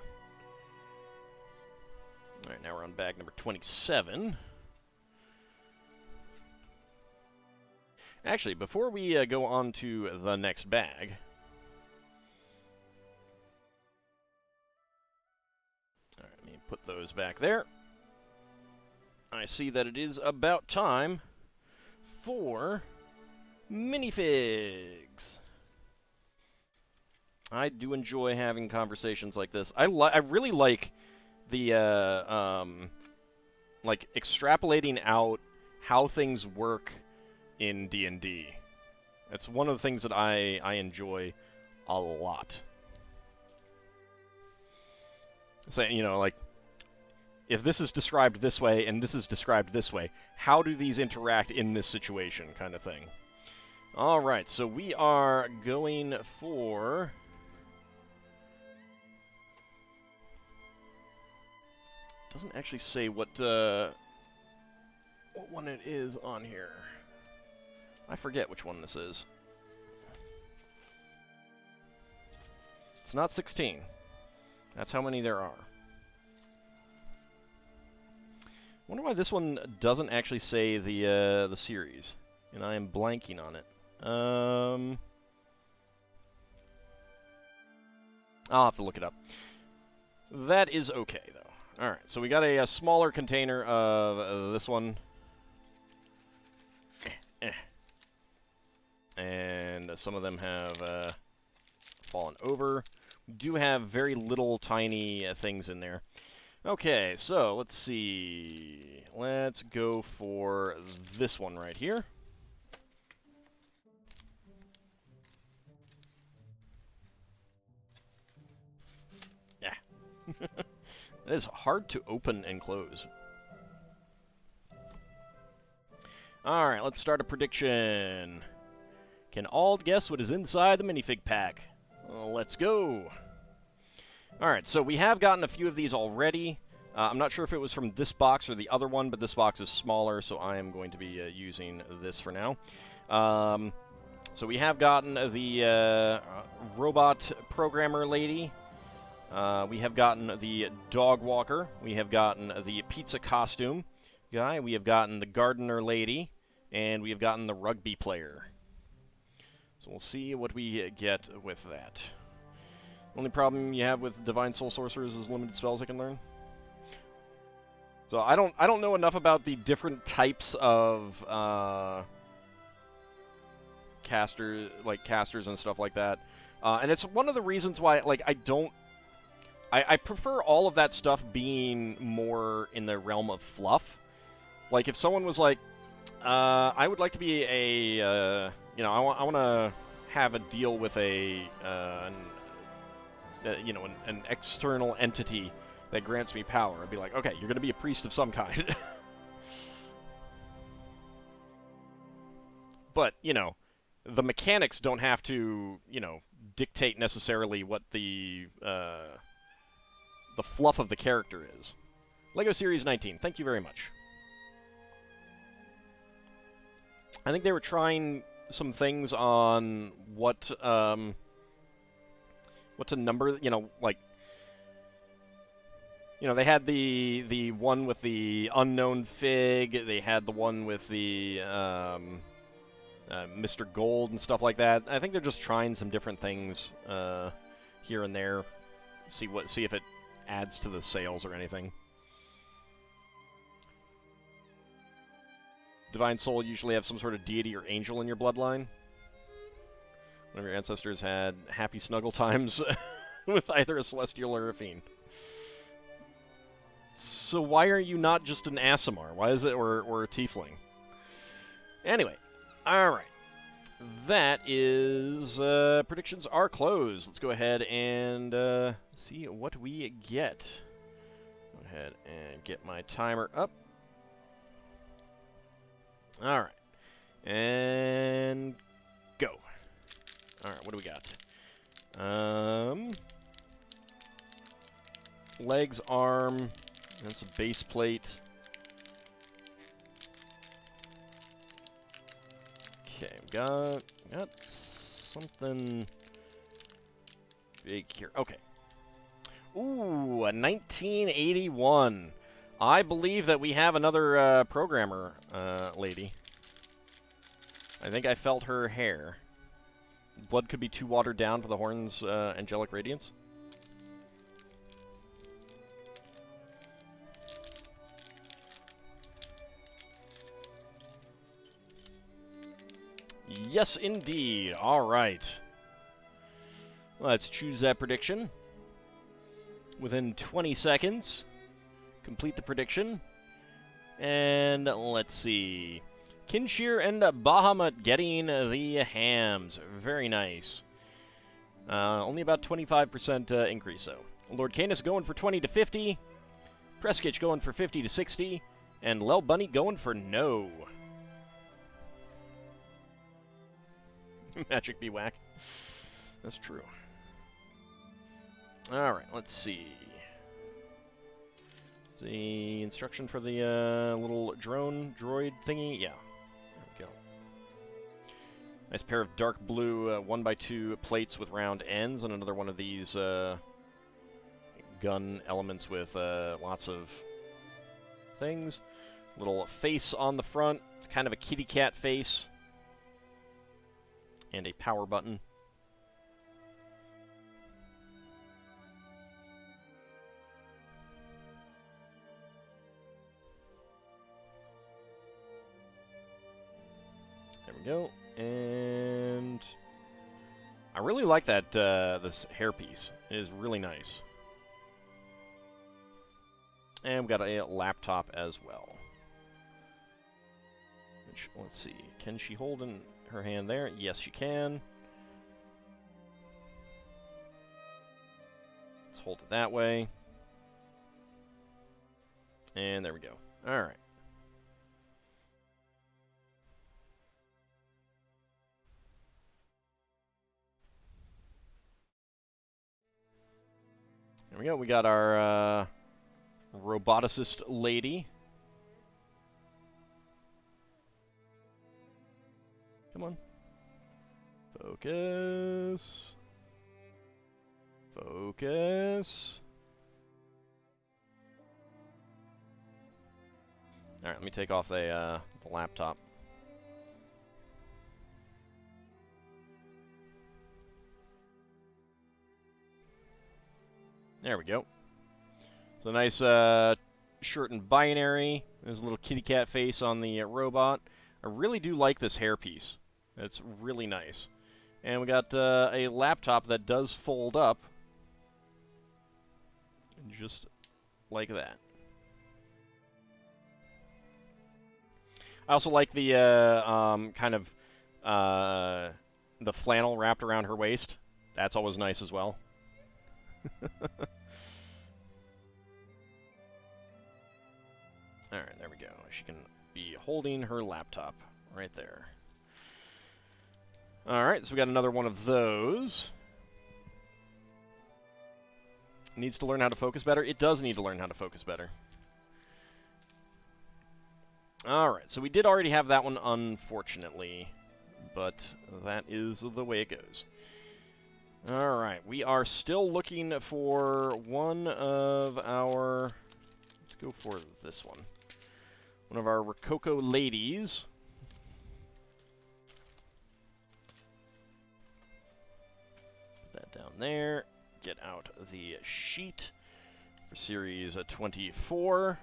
Alright, now we're on bag number 27. Actually, before we go on to the next bag... Alright, let me put those back there. I see that it is about time for minifigs. I do enjoy having conversations like this. I really like the like extrapolating out how things work in D&D. It's one of the things that I enjoy a lot. So, like, if this is described this way and this is described this way, how do these interact in this situation, kind of thing. Alright, so we are going for... Doesn't actually say what one it is on here. I forget which one this is. It's not 16. That's how many there are. Wonder why this one doesn't actually say the series, and I am blanking on it. I'll have to look it up. That is okay, though. Alright, so we got a smaller container of this one. And some of them have fallen over. We do have very little tiny things in there. Okay, so let's see. Let's go for this one right here. Yeah. It is hard to open and close. Alright, let's start a prediction. Can Ald guess what is inside the minifig pack? Let's go. Alright, so we have gotten a few of these already. I'm not sure if it was from this box or the other one, but this box is smaller, so I am going to be using this for now. So we have gotten the robot programmer lady. We have gotten the dog walker. We have gotten the pizza costume guy. We have gotten the gardener lady. And we have gotten the rugby player. So we'll see what we get with that. Only problem you have with Divine Soul Sorcerers is limited spells I can learn. So I don't know enough about the different types of casters and stuff like that. And it's one of the reasons why, like, I prefer all of that stuff being more in the realm of fluff. Like, if someone was like, I would like to be a, I want to have a deal with an external entity that grants me power. I'd be like, okay, you're going to be a priest of some kind. But, the mechanics don't have to, dictate necessarily what the fluff of the character is. LEGO Series 19, thank you very much. I think they were trying some things on what to number, they had the one with the unknown fig, they had the one with the Mr. Gold and stuff like that. I think they're just trying some different things here and there, see if it adds to the sales or anything. Divine Soul usually have some sort of deity or angel in your bloodline. One of your ancestors had happy snuggle times with either a celestial or a fiend. So why are you not just an Aasimar? Why is it or a tiefling? Anyway, alright. That is... predictions are closed. Let's go ahead and see what we get. Go ahead and get my timer up. Alright. And... go. Alright, what do we got? Legs, arm... That's a base plate. Okay, we got something big here. Okay. Ooh, a 1981. I believe that we have another programmer lady. I think I felt her hair. Blood could be too watered down for the horn's angelic radiance. Yes, indeed. All right. Let's choose that prediction. Within 20 seconds, complete the prediction. And let's see. Kinshir and Bahamut getting the hams. Very nice. Only about 25% increase, though. Lord Canis going for 20 to 50. Preskitch going for 50 to 60. And Lel Bunny going for no. Magic be whack. That's true. Alright, let's see. The instruction for the little drone droid thingy. Yeah. There we go. Nice pair of dark blue 1x2 plates with round ends, and another one of these gun elements with lots of things. Little face on the front. It's kind of a kitty cat face. And a power button. There we go. And I really like that this hairpiece. It is really nice. And we've got a laptop as well. Which, let's see. Can she hold in her hand there? Yes, she can. Let's hold it that way. And there we go. Alright. There we go. We got our roboticist lady. Come on. Focus. Focus. Alright, let me take off the laptop. There we go. So nice shirt in binary. There's a little kitty cat face on the robot. I really do like this hairpiece. It's really nice. And we got a laptop that does fold up. Just like that. I also like the kind of the flannel wrapped around her waist. That's always nice as well. Alright, there we go. She can be holding her laptop right there. Alright, so we got another one of those. Needs to learn how to focus better. It does need to learn how to focus better. Alright, so we did already have that one, unfortunately. But that is the way it goes. Alright, we are still looking for one of our... Let's go for this one. One of our Rococo ladies. Put that down there. Get out the sheet for Series 24.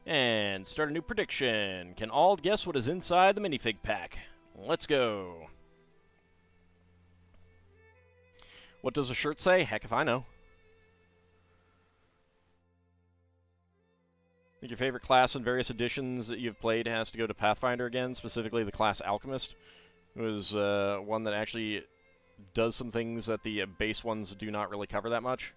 And start a new prediction. Can Ald guess what is inside the minifig pack? Let's go. What does the shirt say? Heck if I know. I think your favorite class in various editions that you've played has to go to Pathfinder again, specifically the class Alchemist. It was one that actually does some things that the base ones do not really cover that much.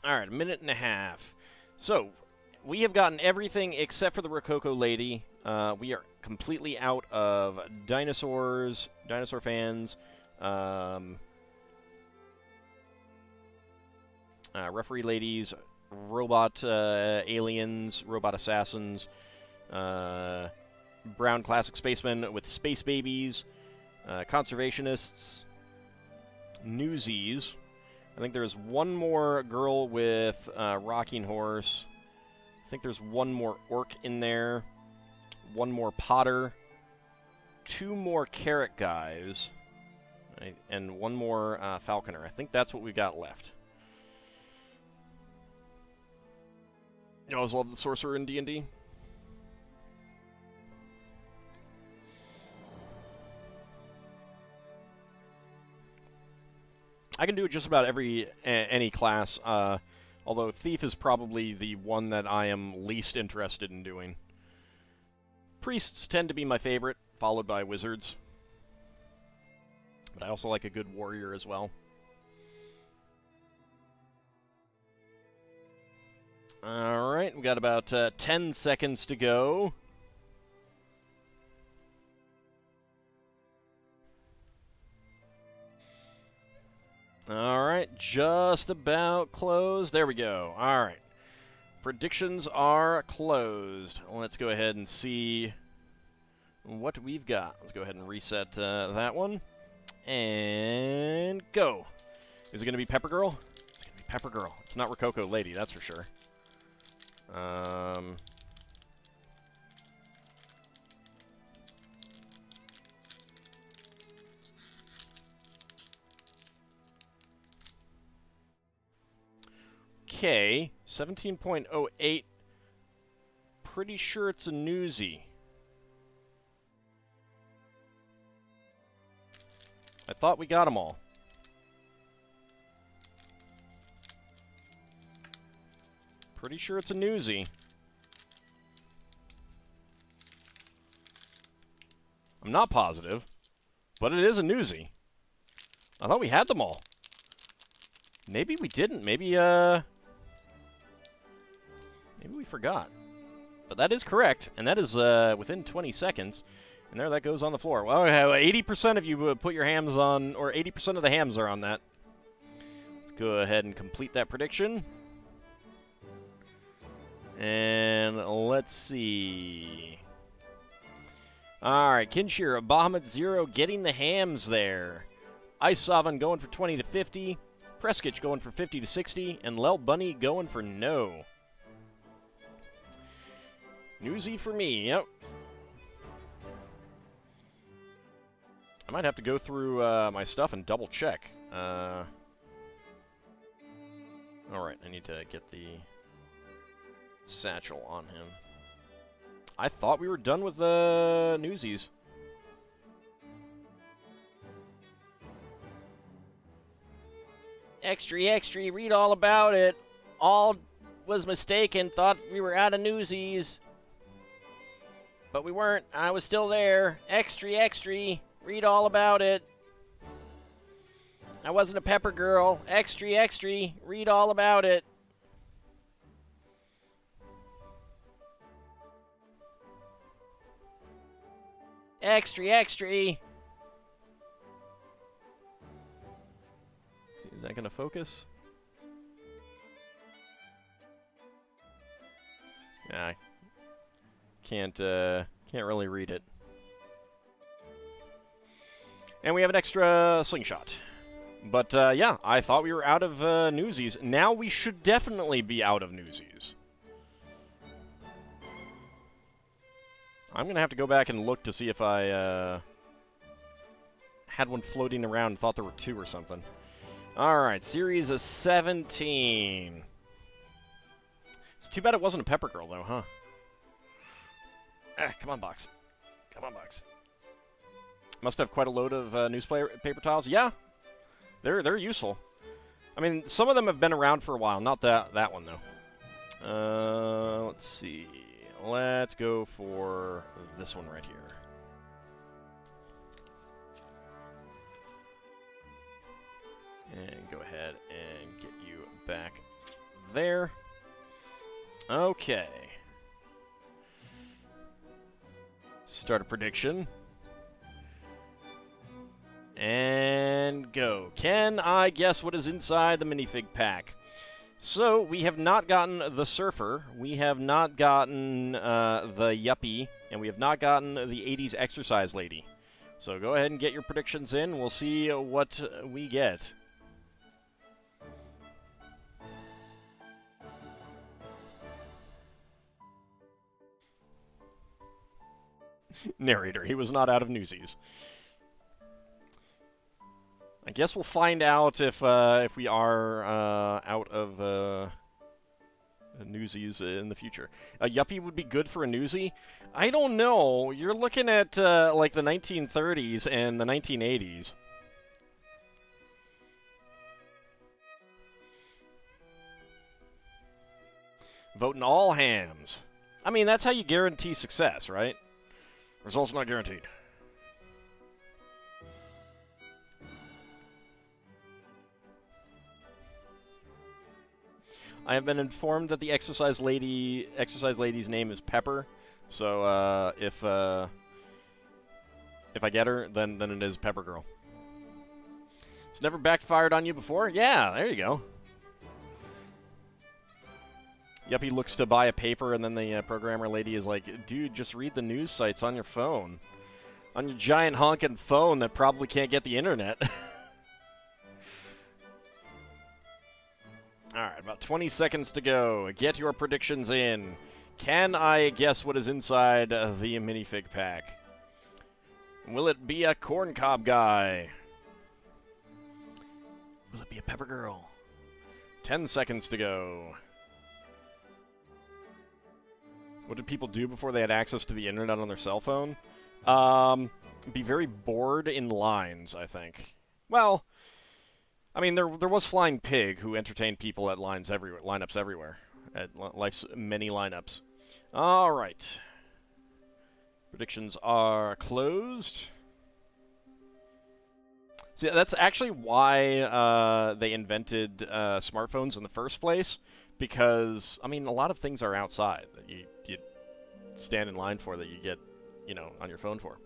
Alright, a minute and a half. So, we have gotten everything except for the Rococo lady. We are completely out of dinosaurs, dinosaur fans, referee ladies, robot aliens, robot assassins, brown classic spacemen with space babies, conservationists, newsies. I think there's one more girl with rocking horse. I think there's one more orc in there, one more potter, two more carrot guys, right, and one more falconer. I think that's what we've got left. You always love the sorcerer in D&D. I can do just about any class, although Thief is probably the one that I am least interested in doing. Priests tend to be my favorite, followed by wizards. But I also like a good warrior as well. Alright, we got about 10 seconds to go. Alright, just about closed. There we go. Alright. Predictions are closed. Let's go ahead and see what we've got. Let's go ahead and reset that one. And go. Is it going to be Pepper Girl? It's going to be Pepper Girl. It's not Rococo Lady, that's for sure. Okay, 17.08. Pretty sure it's a newsie. I thought we got them all. Pretty sure it's a newsie. I'm not positive, but it is a newsie. I thought we had them all. Maybe we didn't. Maybe we forgot. But that is correct, and that is within 20 seconds. And there that goes on the floor. Well, 80% of you put your hams on, or 80% of the hams are on that. Let's go ahead and complete that prediction. And let's see. Alright, Kinshir, Bahamut Zero getting the hams there. Ice Sovereign going for 20 to 50. Preskich going for 50 to 60. And Lel Bunny going for no. Newsy for me, yep. might have to go through my stuff and double check. Alright, I need to get the satchel on him. I thought we were done with the Newsies. Extra, extra, read all about it. All was mistaken, thought we were out of Newsies. But we weren't. I was still there. Extra, extra, read all about it. I wasn't a pepper girl. Extra, extra, read all about it. Extra, extra. Is that going to focus? Nah, I can't really read it. And we have an extra slingshot. But, yeah, I thought we were out of Newsies. Now we should definitely be out of Newsies. I'm going to have to go back and look to see if I had one floating around and thought there were two or something. Alright, series of 17. It's too bad it wasn't a pepper girl, though, huh? Ah, come on, box. Come on, box. Must have quite a load of newspaper tiles. Yeah, they're useful. I mean, some of them have been around for a while. Not that one, though. Let's see. Let's go for this one right here. And go ahead and get you back there. Okay. Start a prediction. And go. Can I guess what is inside the minifig pack? So, we have not gotten the Surfer, we have not gotten the Yuppie, and we have not gotten the 80s Exercise Lady. So go ahead and get your predictions in. We'll see what we get. Narrator, he was not out of Newsies. I guess we'll find out if we are out of Newsies in the future. A Yuppie would be good for a Newsie? I don't know. You're looking at like the 1930s and the 1980s. Voting all hams. I mean, that's how you guarantee success, right? Results not guaranteed. I have been informed that the exercise lady's name is Pepper. So if I get her, then it is Pepper Girl. It's never backfired on you before? Yeah, there you go. Yuppie looks to buy a paper, and then the programmer lady is like, dude, just read the news sites on your phone. On your giant honking phone that probably can't get the internet. Alright, about 20 seconds to go. Get your predictions in. Can I guess what is inside the minifig pack? Will it be a corncob guy? Will it be a pepper girl? 10 seconds to go. What did people do before they had access to the internet on their cell phone? Be very bored in lines, I think. Well, I mean, there was Flying Pig, who entertained people at lineups everywhere. At Life's many lineups. All right. Predictions are closed. See, that's actually why they invented smartphones in the first place. Because, I mean, a lot of things are outside that you stand in line for that you get, on your phone for.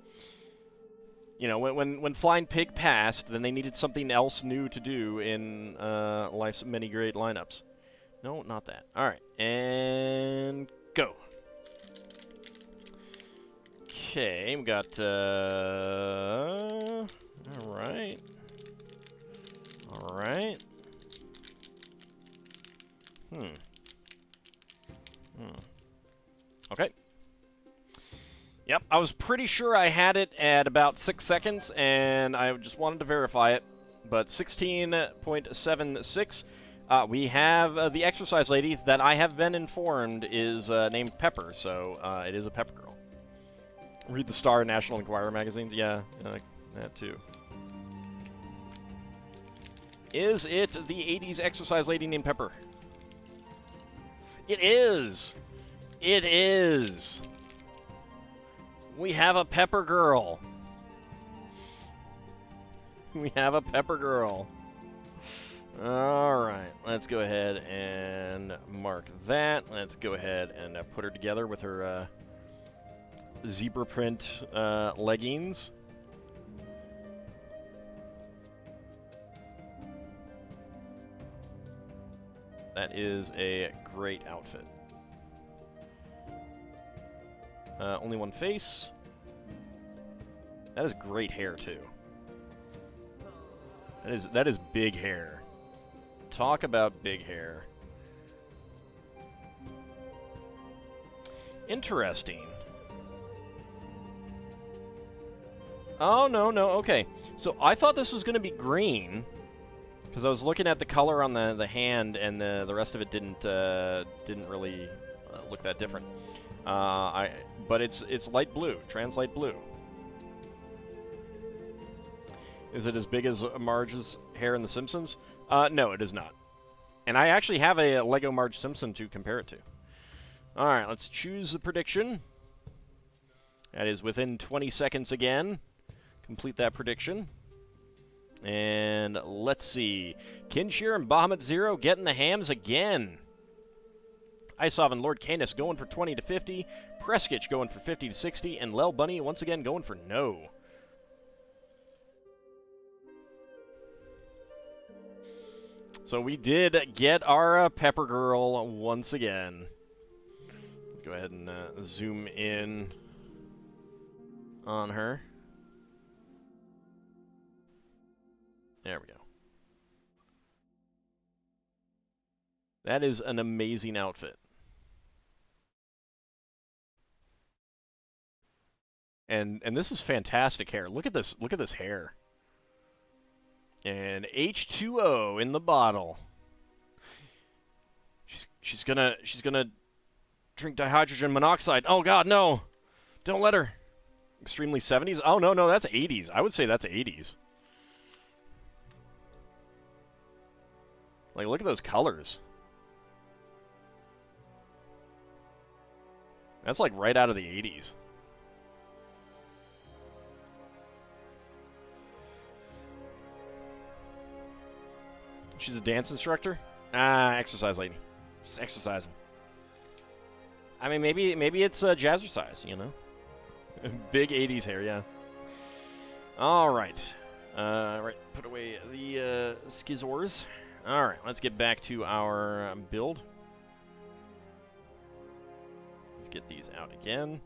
When Flying Pig passed, then they needed something else new to do in Life's many great lineups. No, not that. All right, and go. Okay, we got. All right. All right. Okay. Yep, I was pretty sure I had it at about 6 seconds, and I just wanted to verify it. But 16.76, we have the exercise lady that I have been informed is named Pepper, so it is a Pepper girl. Read the Star and National Enquirer magazines? Yeah, that too. Is it the 80s exercise lady named Pepper? It is! It is! We have a Pepper girl. We have a Pepper girl. Alright, let's go ahead and mark that. Let's go ahead and put her together with her zebra print leggings. That is a great outfit. Only one face. That is great hair, too. That is big hair. Talk about big hair. Interesting. Oh, no, okay. So I thought this was going to be green, because I was looking at the color on the hand, and the rest of it didn't really look that different. But it's light blue, trans light blue. Is it as big as Marge's hair in The Simpsons? No, it is not. And I actually have a Lego Marge Simpson to compare it to. All right, let's choose the prediction. That is within 20 seconds again. Complete that prediction. And let's see. Kinshir and Bahamut Zero getting the hams again. Isov and Lord Canis going for 20 to 50. Preskich going for 50 to 60. And Lel Bunny once again going for no. So we did get our Pepper Girl once again. Let's go ahead and zoom in on her. There we go. That is an amazing outfit. And this is fantastic hair. Look at this hair. And H2O in the bottle. She's gonna drink dihydrogen monoxide. Oh God, no! Don't let her. Extremely 70s. Oh no, that's 80s. I would say that's 80s. Like, look at those colors. That's like right out of the 80s. She's a dance instructor? Exercise lady. Just exercising. I mean, maybe it's jazzercise, you know? Big 80s hair, yeah. All right. Right, put away the skizzors. All right, let's get back to our build. Let's get these out again.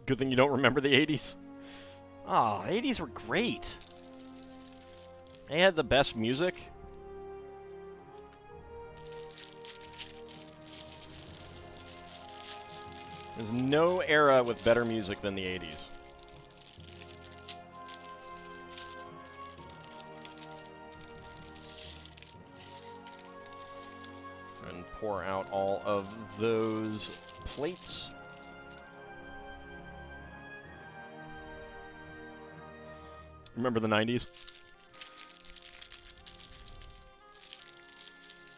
Good thing you don't remember the 80s. Oh, the 80s were great. They had the best music. There's no era with better music than the 80s. And pour out all of those plates. Remember the 90s?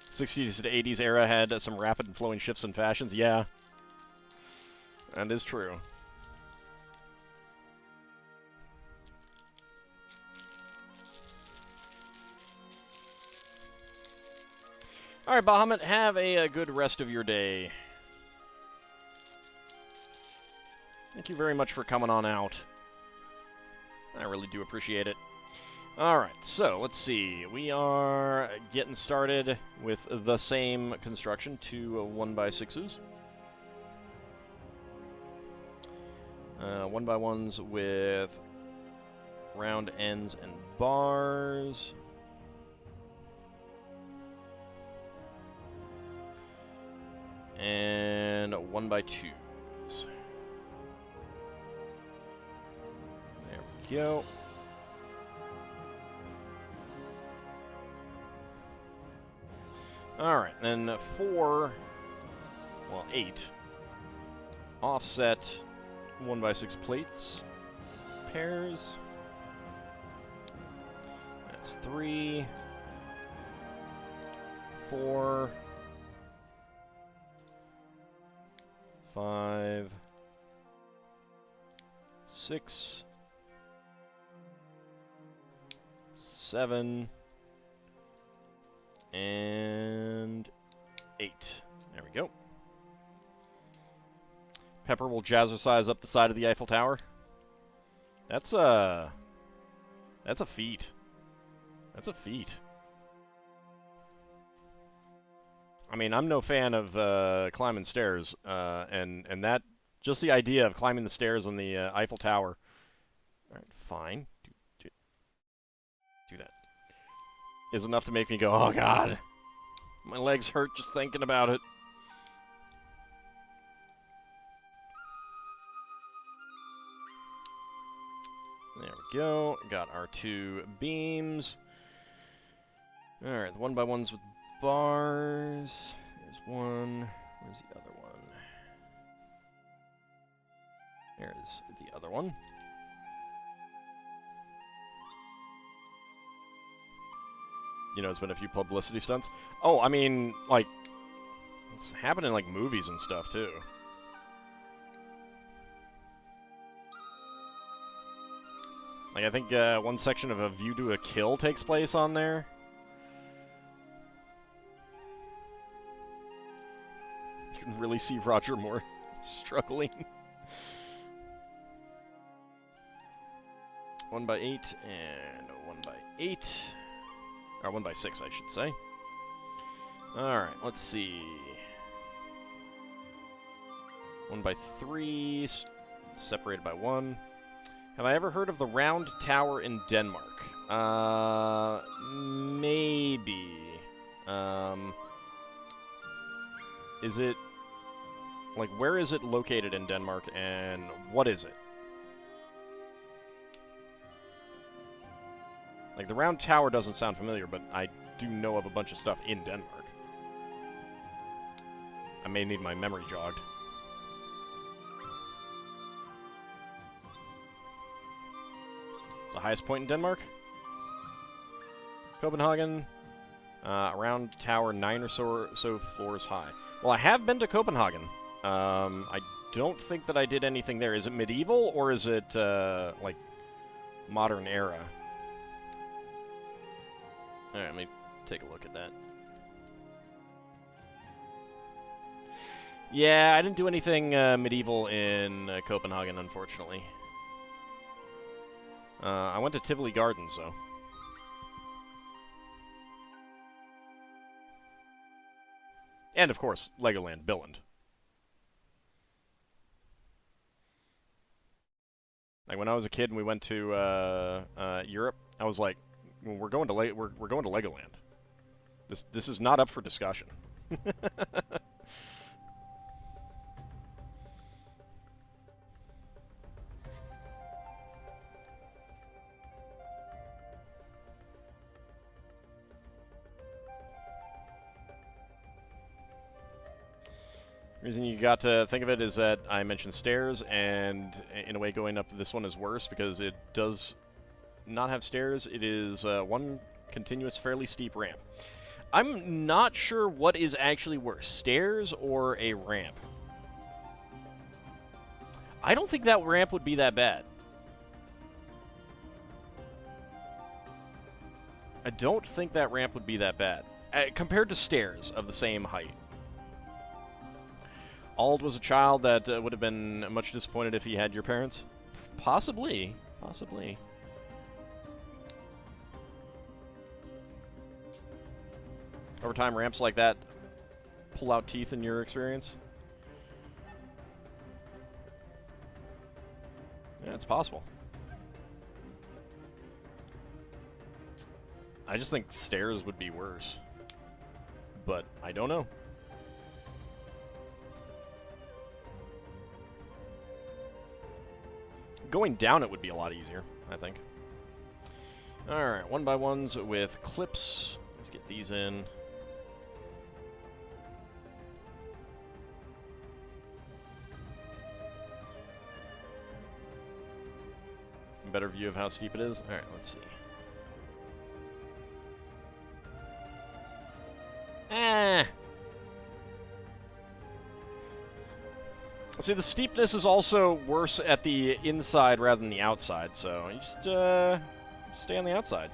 60s to 80s era had some rapid and flowing shifts in fashions. Yeah. That is true. All right, Bahamut, have a good rest of your day. Thank you very much for coming on out. I really do appreciate it. All right, so let's see. We are getting started with the same construction, two 1x6s. 1x1s with round ends and bars. And 1x2s. There we go. Alright, then 8 offset 1x6 plates, pairs. That's 3, 4, 5, 6, 7, and 8. There we go. Pepper will jazzercise up the side of the Eiffel Tower. That's a feat. That's a feat. I mean, I'm no fan of climbing stairs, and that, just the idea of climbing the stairs on the Eiffel Tower. Alright, fine. Do that. Is enough to make me go, oh god. My legs hurt just thinking about it. There we go. Got our 2 beams. Alright, the 1x1s with bars. There's one. Where's the other one? There's the other one. You know, it's been a few publicity stunts. Oh, I mean, like, it's happening in, like, movies and stuff, too. Like, I think one section of A View to a Kill takes place on there. You can really see Roger Moore struggling. 1x8 and 1x8. Or 1x6, I should say. Alright, let's see. 1x3, separated by 1. Have I ever heard of the Round Tower in Denmark? Maybe. Is it... Like, where is it located in Denmark, and what is it? Like, the Round Tower doesn't sound familiar, but I do know of a bunch of stuff in Denmark. I may need my memory jogged. It's the highest point in Denmark? Copenhagen. Round Tower, 9 or so floors high. Well, I have been to Copenhagen. I don't think that I did anything there. Is it medieval, or is it, like, modern era? Alright, let me take a look at that. Yeah, I didn't do anything medieval in Copenhagen, unfortunately. I went to Tivoli Gardens, though. And, of course, Legoland Billund. Like, when I was a kid and we went to Europe, I was like, we're going to Legoland. This is not up for discussion. Reason you got to think of it is that I mentioned stairs, and in a way going up this one is worse because it does not have stairs. It is one continuous, fairly steep ramp. I'm not sure what is actually worse, stairs or a ramp. I don't think that ramp would be that bad. I don't think that ramp would be that bad. Compared to stairs of the same height. Ald was a child that would have been much disappointed if he had your parents. Possibly. Possibly. Over time, ramps like that pull out teeth in your experience? Yeah, it's possible. I just think stairs would be worse. But I don't know. Going down it would be a lot easier, I think. Alright, 1x1s with clips. Let's get these in. Better view of how steep it is. Alright, let's see. See, the steepness is also worse at the inside rather than the outside, so you just stay on the outside.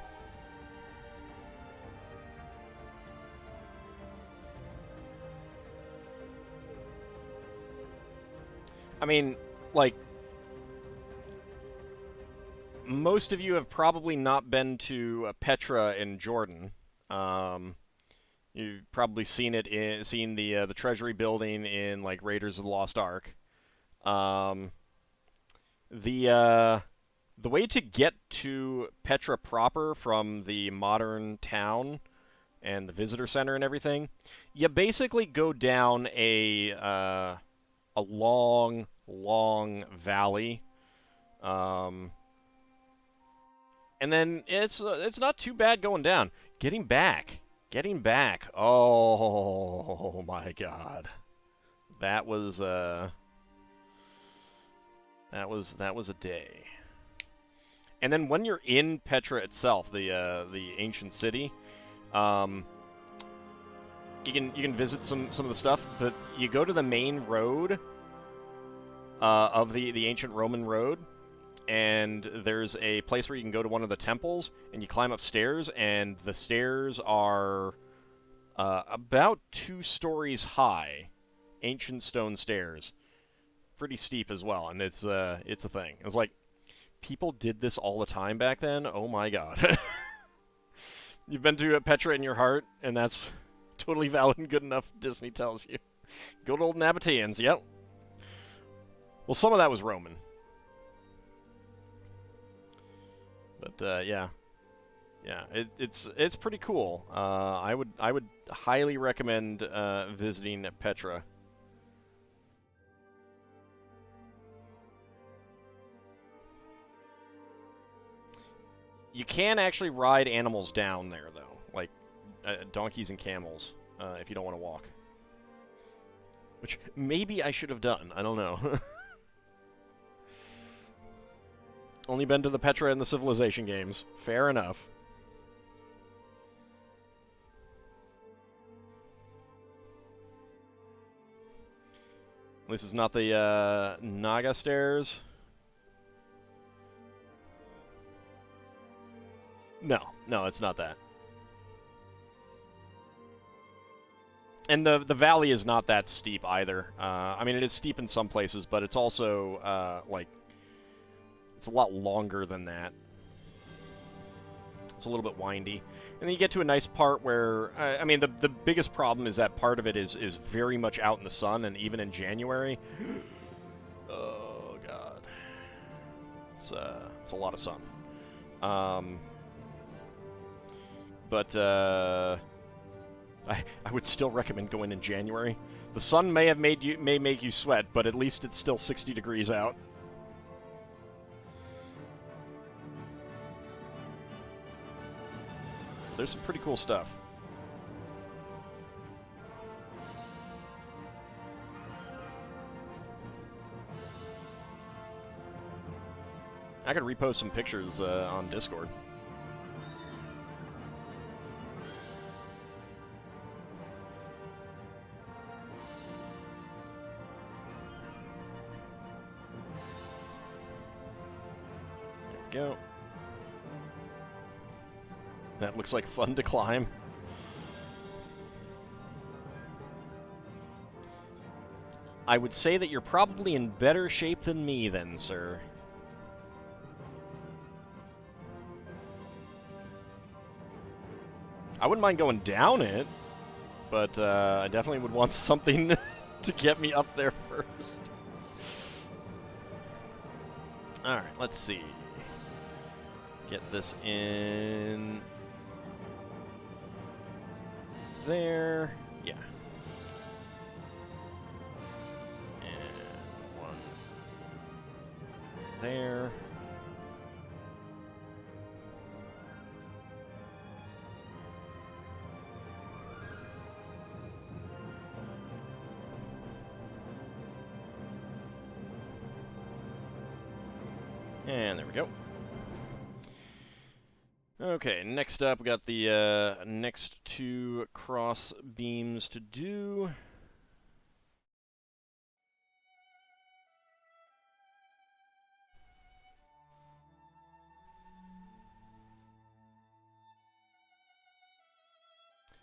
I mean, like, most of you have probably not been to Petra in Jordan. You've probably seen the Treasury building in like Raiders of the Lost Ark. The way to get to Petra proper from the modern town and the visitor center and everything, you basically go down a long valley, and then it's not too bad going down. Getting back, oh my God, that was a day. And then when you're in Petra itself, the ancient city, you can visit some of the stuff, but you go to the main road of the ancient Roman road, and there's a place where you can go to one of the temples, and you climb upstairs, and the stairs are about 2 stories high, ancient stone stairs, pretty steep as well, and it's a thing. It's like, people did this all the time back then. Oh my God. You've been to Petra in your heart, and that's totally valid and good enough, Disney tells you. Good old Nabateans, yep. Well, some of that was Roman. But, yeah. Yeah, it's pretty cool. I would highly recommend visiting Petra. You can actually ride animals down there, though, like donkeys and camels, if you don't want to walk. Which maybe I should have done. I don't know. Only been to the Petra and the Civilization games. Fair enough. This is not the Naga stairs. No, it's not that. And the valley is not that steep either. I mean, it is steep in some places, but it's also, like, it's a lot longer than that. It's a little bit windy. And then you get to a nice part where, I mean, the biggest problem is that part of it is very much out in the sun, and even in January. Oh, God. It's a lot of sun. But I would still recommend going in January. The sun may make you sweat, but at least it's still 60 degrees out. There's some pretty cool stuff. I could repost some pictures on Discord. There we go. That looks like fun to climb. I would say that you're probably in better shape than me then, sir. I wouldn't mind going down it, but I definitely would want something to get me up there first. Alright, let's see. Get this in there. Yeah. And one there. And there we go. Okay, next up we got the next two cross beams to do.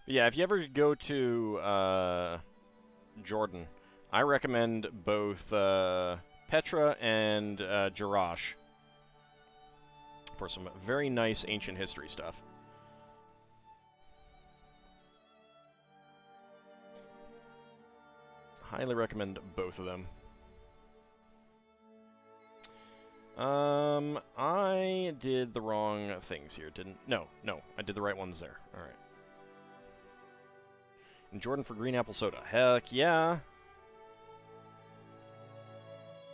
But yeah, if you ever go to Jordan, I recommend both Petra and Jerash for some very nice ancient history stuff. Highly recommend both of them. I did the wrong things here, didn't... No, I did the right ones there. Alright. And Jordan for green apple soda. Heck yeah.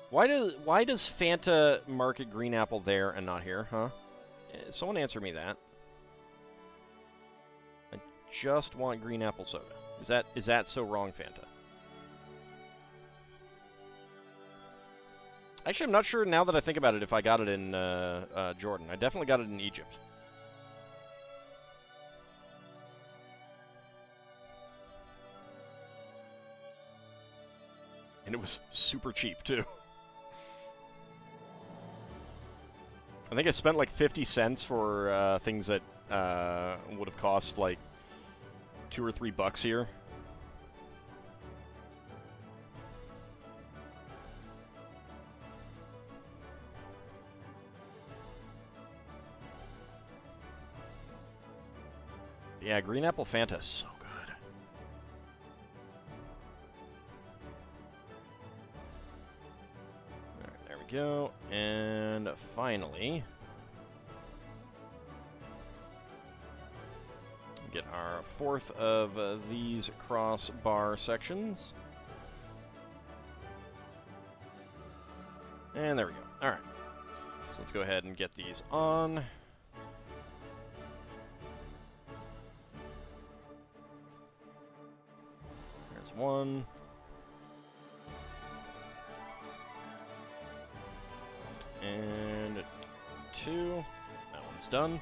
Why does Fanta market green apple there and not here, huh? Someone answer me that. I just want green apple soda. Is that so wrong, Fanta? Actually, I'm not sure now that I think about it if I got it in Jordan. I definitely got it in Egypt. And it was super cheap, too. I think I spent like 50 cents for things that would have cost like $2 or $3 here. Yeah, green apple Fanta, so good. Alright, there we go. And finally, get our fourth of these crossbar sections. And there we go. Alright. So let's go ahead and get these on. There's one. And two. That one's done.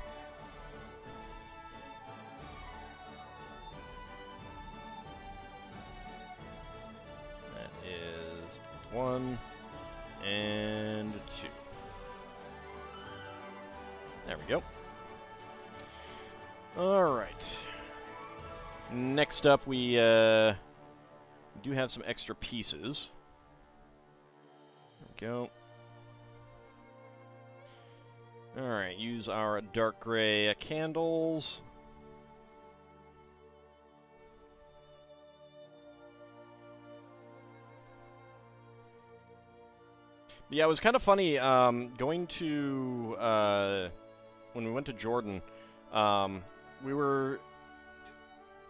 That is one and two. There we go. Alright. Next up, we do have some extra pieces. There we go. Alright, use our dark gray candles. Yeah, it was kind of funny going to, when we went to Jordan, we were,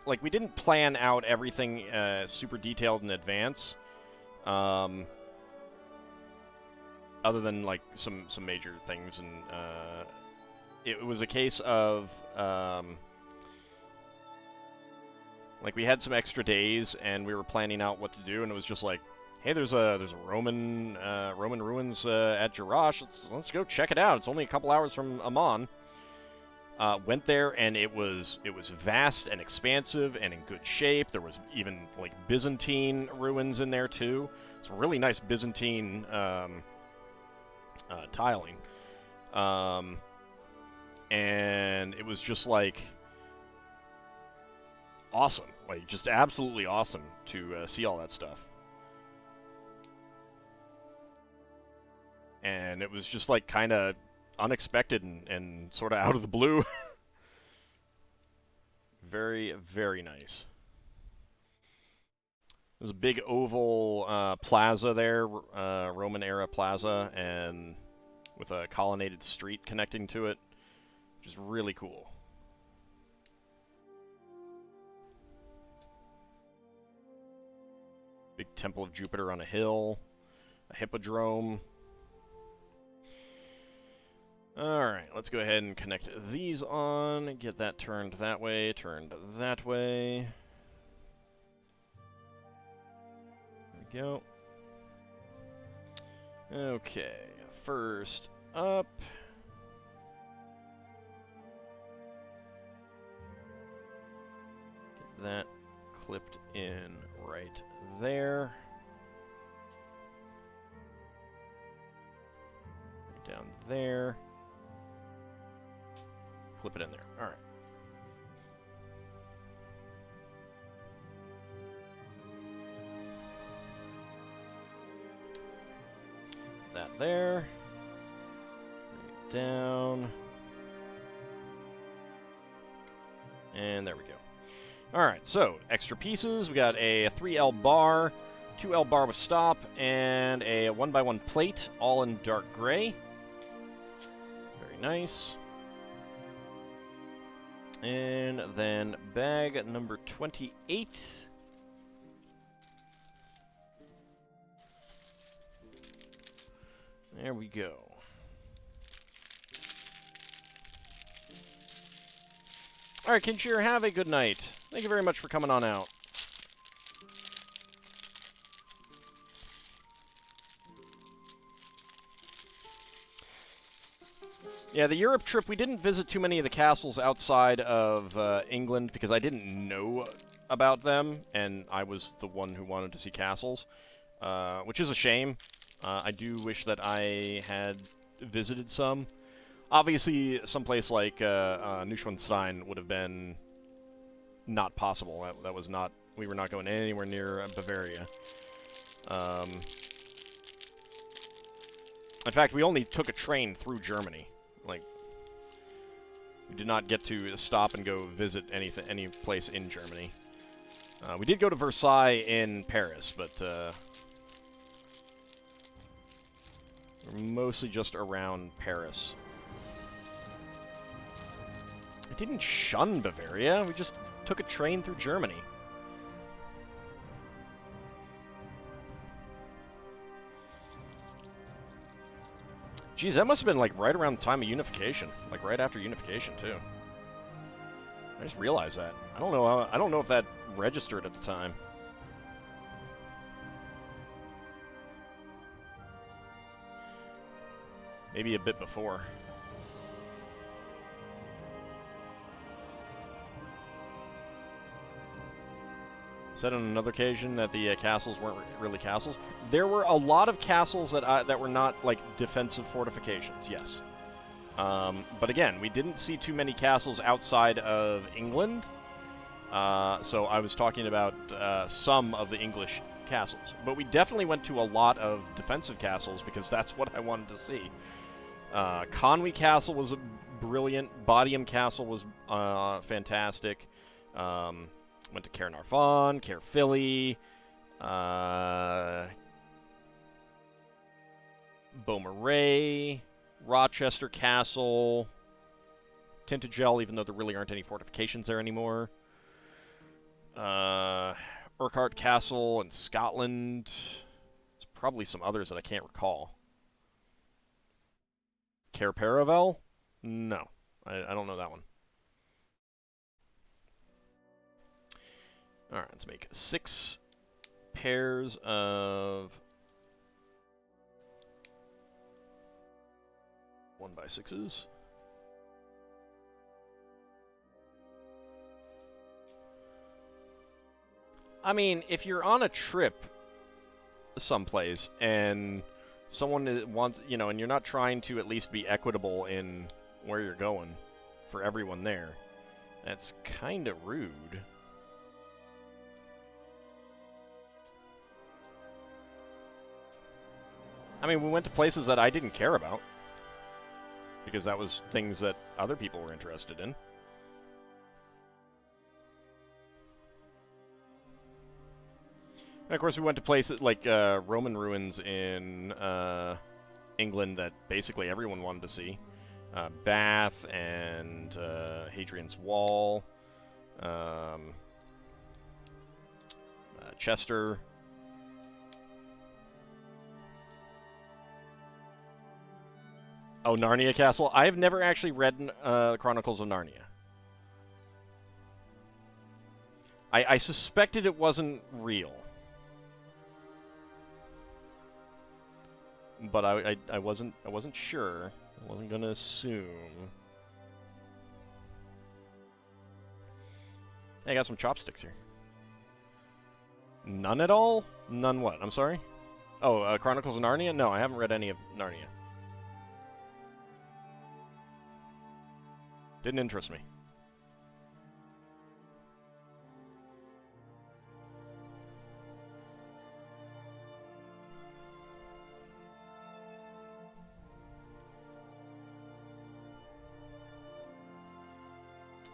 like, we didn't plan out everything super detailed in advance, other than, like, some major things, and it was a case of, like, we had some extra days, and we were planning out what to do, and it was just like, hey, there's a Roman ruins at Jerash. Let's go check it out. It's only a couple hours from Amman. Went there, and it was vast and expansive and in good shape. There was even like Byzantine ruins in there too. It's really nice Byzantine tiling, and it was just like awesome, like just absolutely awesome to see all that stuff. And it was just, like, kind of unexpected and sort of out of the blue. Very, very nice. There's a big oval plaza there, Roman-era plaza, and with a colonnaded street connecting to it. Which is really cool. Big Temple of Jupiter on a hill. A hippodrome. Alright, let's go ahead and connect these on, get that turned that way, turned that way. There we go. Okay, first up. Get that clipped in right there. Right down there. Clip it in there. All right. That there. Bring it down. And there we go. All right, so extra pieces. We got a 3L bar, 2L bar with stop, and a 1x1 plate, all in dark gray. Very nice. And then bag number 28. There we go. All right, Kinshir, have a good night. Thank you very much for coming on out. Yeah, the Europe trip, we didn't visit too many of the castles outside of England because I didn't know about them, and I was the one who wanted to see castles, which is a shame. I do wish that I had visited some. Obviously, someplace like Neuschwanstein would have been not possible. That was not... We were not going anywhere near Bavaria. In fact, we only took a train through Germany. Like, we did not get to stop and go visit any place in Germany. We did go to Versailles in Paris, but we're mostly just around Paris. I didn't shun Bavaria. We just took a train through Germany. Geez, that must have been like right around the time of unification, like right after unification too. I just realized that. I don't know if that registered at the time. Maybe a bit before. Said on another occasion that the castles weren't really castles. There were a lot of castles that were not like defensive fortifications. Yes, but again, we didn't see too many castles outside of England. So I was talking about some of the English castles, but we definitely went to a lot of defensive castles because that's what I wanted to see. Conwy Castle was brilliant. Bodiam Castle was fantastic. Went to Caernarfon, Caerphilly, Beaumarais, Rochester Castle, Tintagel, even though there really aren't any fortifications there anymore. Urquhart Castle in Scotland. There's probably some others that I can't recall. Cairparavel? No, I don't know that one. Alright, let's make 6 pairs of 1x6s. I mean, if you're on a trip someplace and someone wants, you know, and you're not trying to at least be equitable in where you're going for everyone there, that's kind of rude. I mean, we went to places that I didn't care about, because that was things that other people were interested in. And of course, we went to places like Roman ruins in England that basically everyone wanted to see. Bath and Hadrian's Wall, Chester. Oh, Narnia Castle? I've never actually read Chronicles of Narnia. I suspected it wasn't real. But I wasn't sure. I wasn't gonna assume. Hey, I got some chopsticks here. None at all? None what? I'm sorry? Oh, Chronicles of Narnia? No, I haven't read any of Narnia. Didn't interest me.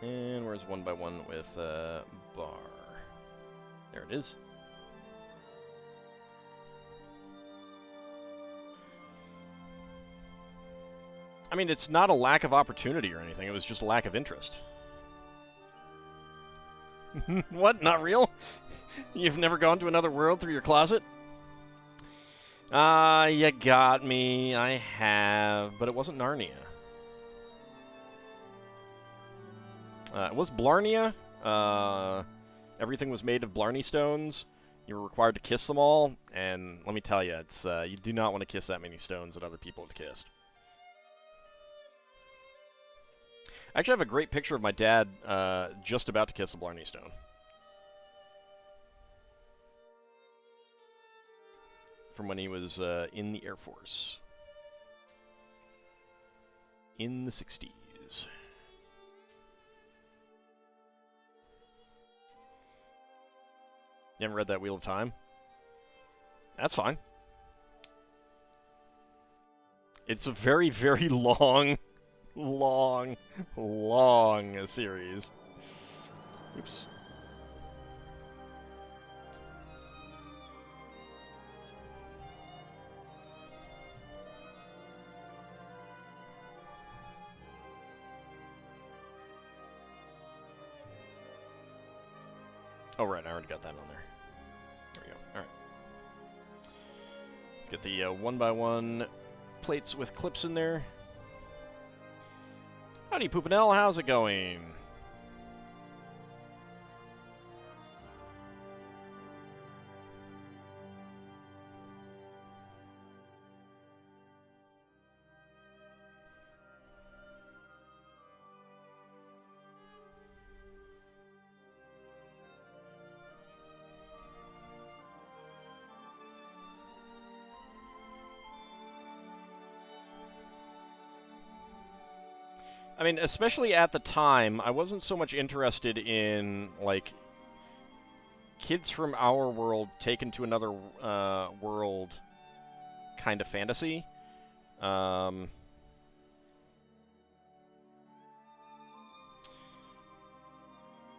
And where's 1x1 with bar? There it is. I mean, it's not a lack of opportunity or anything. It was just a lack of interest. What? Not real? You've never gone to another world through your closet? You got me. I have, but it wasn't Narnia. It was Blarnea. Everything was made of Blarney stones. You were required to kiss them all, and let me tell you, it's you do not want to kiss that many stones that other people have kissed. I actually have a great picture of my dad just about to kiss a Blarney stone. From when he was in the Air Force. In the 60s. You haven't read that Wheel of Time? That's fine. It's a very, very long series. Oops. Oh, right, I already got that on there. There we go. Alright. Let's get the 1x1 plates with clips in there. Howdy, Poopinell. How's it going? I mean, especially at the time, I wasn't so much interested in, like, kids from our world taken to another world kind of fantasy. I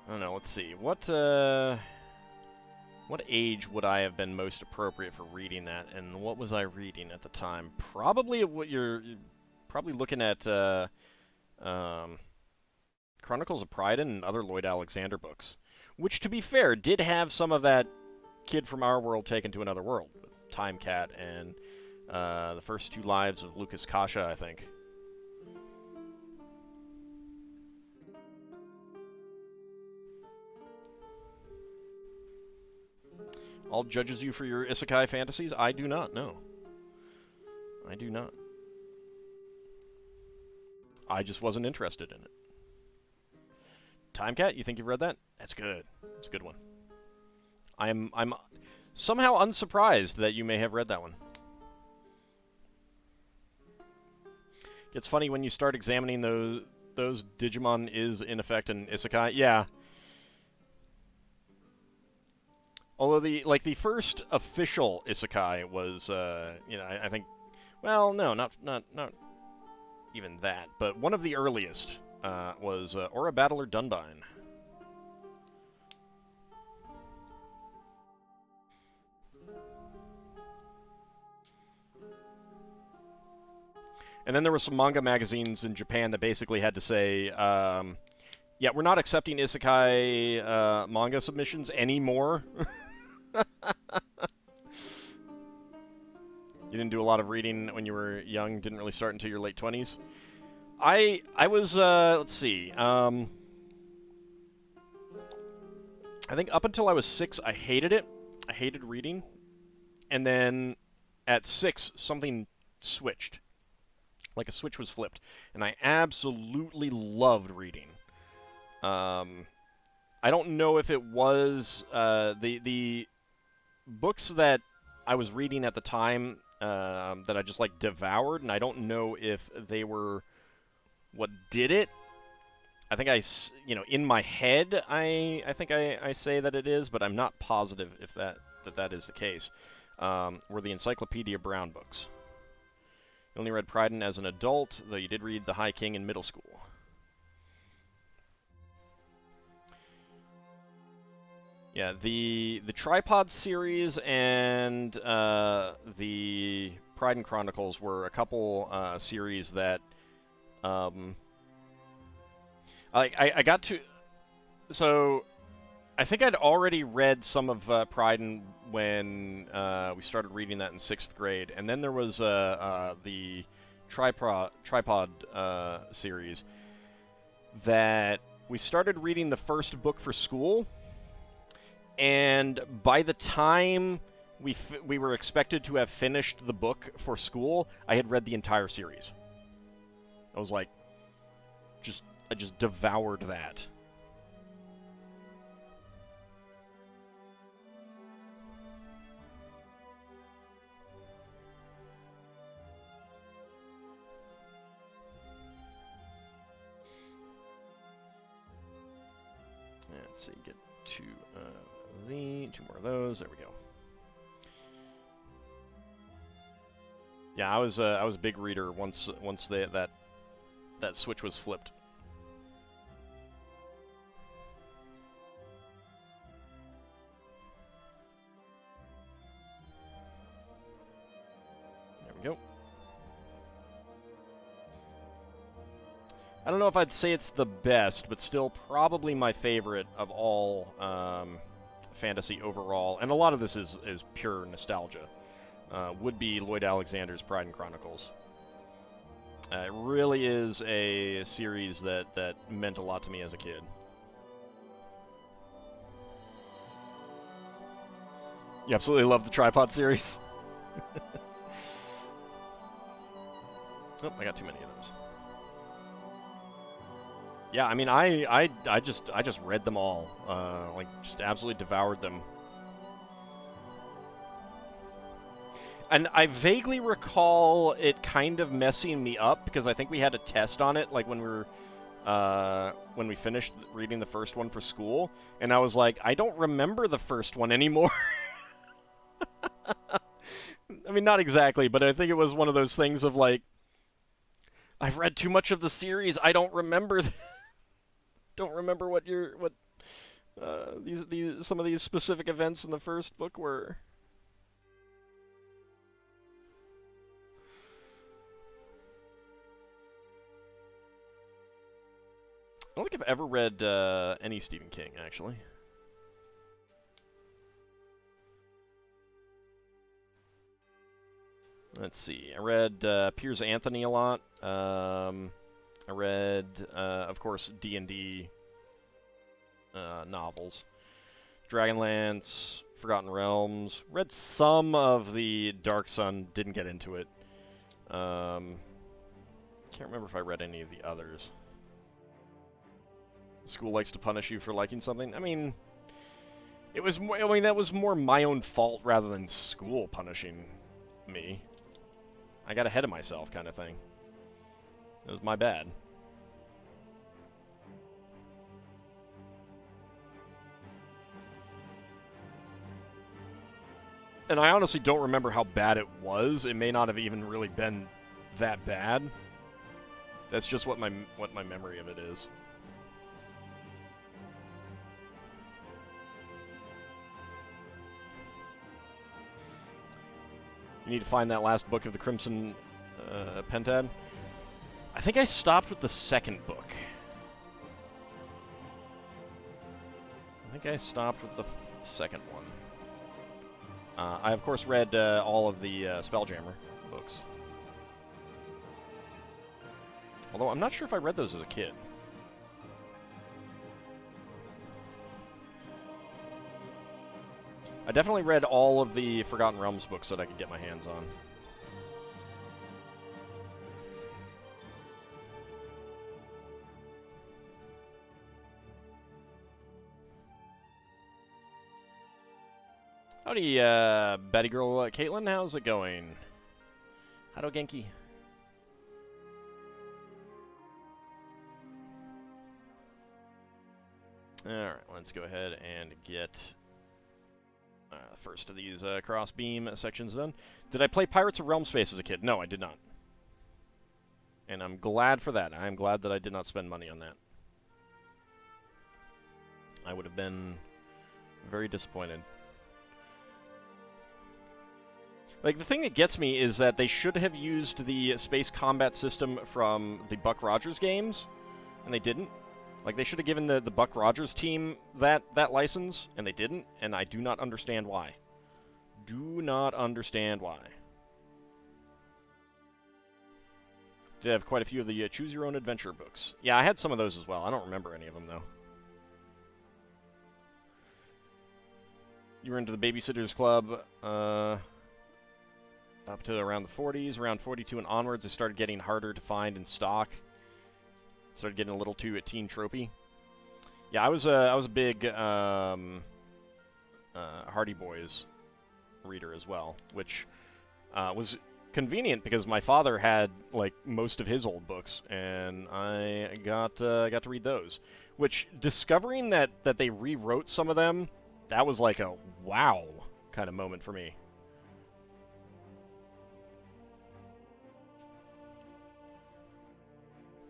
don't know, let's see. What age would I have been most appropriate for reading that, and what was I reading at the time? Probably what you're probably looking at Chronicles of Pryden and other Lloyd Alexander books, which, to be fair, did have some of that kid from our world taken to another world, with Time Cat and the first two lives of Lucas Kasha, I think. All judges you for your isekai fantasies? I do not, no. I do not. I just wasn't interested in it. Time Cat, you think you've read that? That's good. It's a good one. I'm somehow unsurprised that you may have read that one. It's funny when you start examining those Digimon is in effect an isekai. Yeah. Although the first official isekai was you know, I think, well, no, not even that, but one of the earliest was Aura Battler Dunbine. And then there were some manga magazines in Japan that basically had to say, yeah, we're not accepting isekai manga submissions anymore. You didn't do a lot of reading when you were young. Didn't really start until your late 20s. I was let's see. I think up until I was 6, I hated it. I hated reading, and then at 6, something switched. Like a switch was flipped, and I absolutely loved reading. I don't know if it was the books that I was reading at the time that I just like devoured, and I don't know if they were what did it. I think in my head, I think I say that it is, but I'm not positive if that is the case. Were the Encyclopedia Brown books. You only read Pryden as an adult, though you did read The High King in middle school. Yeah, the Tripod series and the Pryden Chronicles were a couple series that I got to. So I think I'd already read some of Pryden when we started reading that in 6th grade, and then there was the Tripod series that we started reading the first book for school. And by the time we were expected to have finished the book for school, I had read the entire series. I was like, I just devoured that. Let's see, get two more of those. There we go. Yeah, I was a big reader once that switch was flipped. There we go. I don't know if I'd say it's the best, but still probably my favorite of all fantasy overall. And a lot of this is pure nostalgia. Would be Lloyd Alexander's Pryden Chronicles. It really is a series that meant a lot to me as a kid. You absolutely love the Tripod series. Oh, I got too many of those. Yeah, I mean, I just read them all, like just absolutely devoured them. And I vaguely recall it kind of messing me up because I think we had a test on it, like when we finished reading the first one for school, and I was like, I don't remember the first one anymore. I mean, not exactly, but I think it was one of those things of like, I've read too much of the series. I don't remember. Don't remember what these some of these specific events in the first book were. I don't think I've ever read any Stephen King, actually. Let's see. I read Piers Anthony a lot. I read, of course, D&D novels. Dragonlance, Forgotten Realms. Read some of the Dark Sun, didn't get into it. Can't remember if I read any of the others. School likes to punish you for liking something. I mean, it was more, I mean, that was more my own fault rather than school punishing me. I got ahead of myself, kind of thing. It was my bad. And I honestly don't remember how bad it was. It may not have even really been that bad. That's just what my memory of it is. You need to find that last book of the Crimson Pentad. I think I stopped with the second book. I think I stopped with the second one. I, of course, read all of the Spelljammer books. Although, I'm not sure if I read those as a kid. I definitely read all of the Forgotten Realms books that I could get my hands on. Howdy, baddie girl Caitlin, how's it going? Hello, Genki. Alright, let's go ahead and get first of these cross-beam sections done. Did I play Pirates of Realm Space as a kid? No, I did not. And I'm glad for that. I'm glad that I did not spend money on that. I would have been very disappointed. Like, the thing that gets me is that they should have used the space combat system from the Buck Rogers games, and they didn't. Like, they should have given the Buck Rogers team that license, and they didn't, and I do not understand why. Do not understand why. Did have quite a few of the Choose Your Own Adventure books. Yeah, I had some of those as well. I don't remember any of them, though. You were into the Babysitters Club, up to around the 40s. Around 42 and onwards, it started getting harder to find in stock. It started getting a little too teen tropey. Yeah, I was a big Hardy Boys reader as well, which was convenient because my father had like most of his old books, and I got to read those. Which, discovering that they rewrote some of them, that was like a wow kind of moment for me.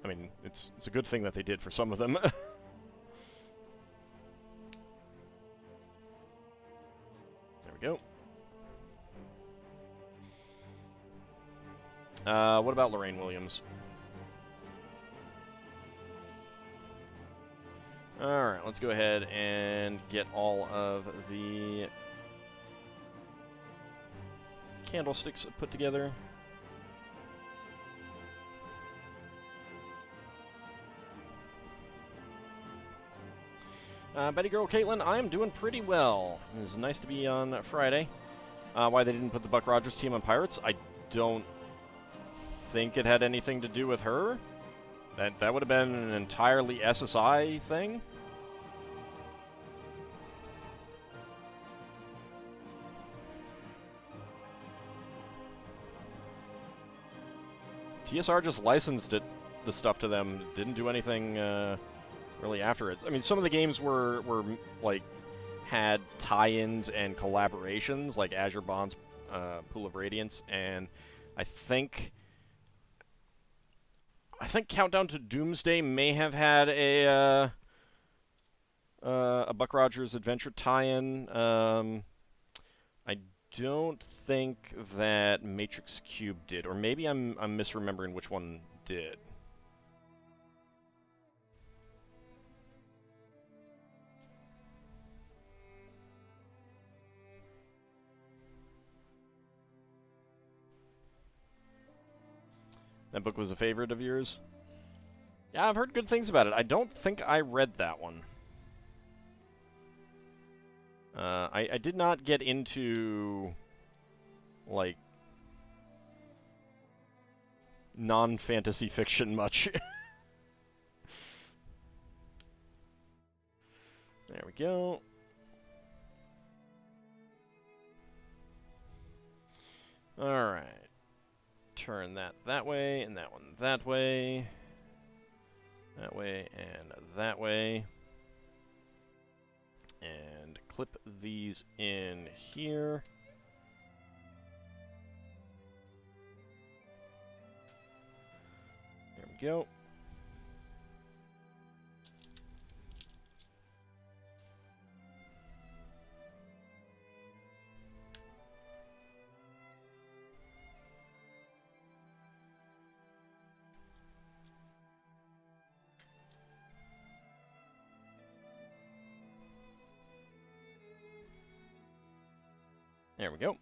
I mean, it's a good thing that they did for some of them. There we go. What about Lorraine Williams? Alright, let's go ahead and get all of the candlesticks put together. Betty Girl Caitlin, I am doing pretty well. It's nice to be on Friday. Why they didn't put the Buck Rogers team on Pirates? I don't think it had anything to do with her. That would have been an entirely SSI thing. TSR just licensed the stuff to them. Didn't do anything really after it. I mean, some of the games were like had tie-ins and collaborations, like Azure Bond's Pool of Radiance, and I think Countdown to Doomsday may have had a Buck Rogers Adventure tie-in. I don't think that Matrix Cube did, or maybe I'm misremembering which one did. That book was a favorite of yours? Yeah, I've heard good things about it. I don't think I read that one. I did not get into, like, non-fantasy fiction much. There we go. Alright. Turn that way, and that one that way. That way, and that way. And clip these in here. There we go. There we go.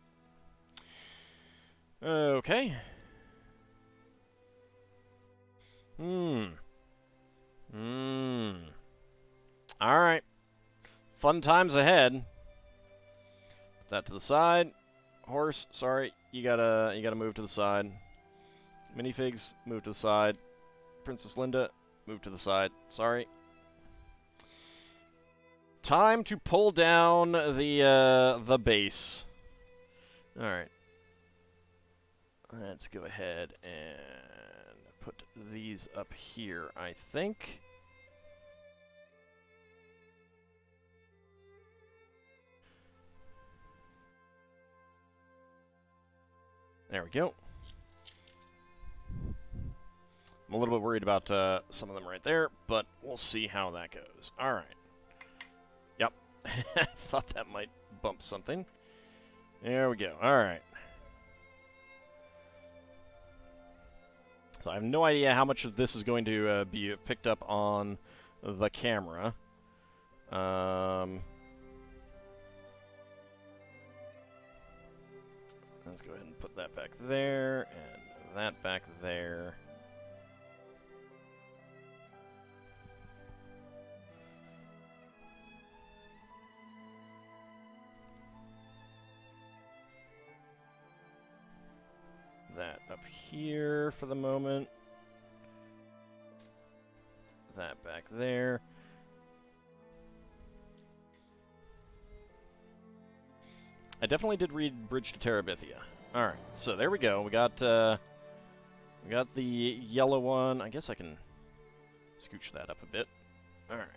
Okay. Alright. Fun times ahead. Put that to the side. Horse, sorry, you gotta move to the side. Minifigs, move to the side. Princess Linda, move to the side. Sorry. Time to pull down the base. Alright. Let's go ahead and put these up here, I think. There we go. I'm a little bit worried about some of them right there, but we'll see how that goes. Alright. Yep. I thought that might bump something. There we go. Alright. So I have no idea how much of this is going to be picked up on the camera. Let's go ahead and put that back there, and that back there. That up here for the moment. That back there. I definitely did read Bridge to Terabithia. Alright, so there we go. We got the yellow one. I guess I can scooch that up a bit. Alright.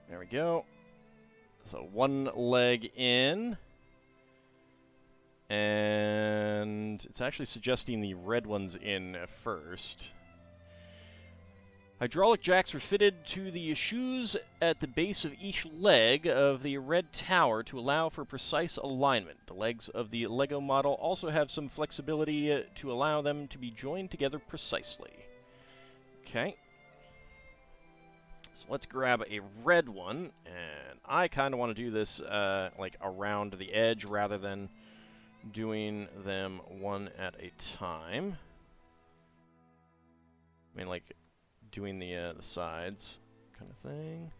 There we go. So one leg in. And it's actually suggesting the red one's in first. Hydraulic jacks were fitted to the shoes at the base of each leg of the red tower to allow for precise alignment. The legs of the Lego model also have some flexibility to allow them to be joined together precisely. Okay. So let's grab a red one, and I kind of want to do this like around the edge rather than doing them one at a time. I mean, like doing the sides kind of thing.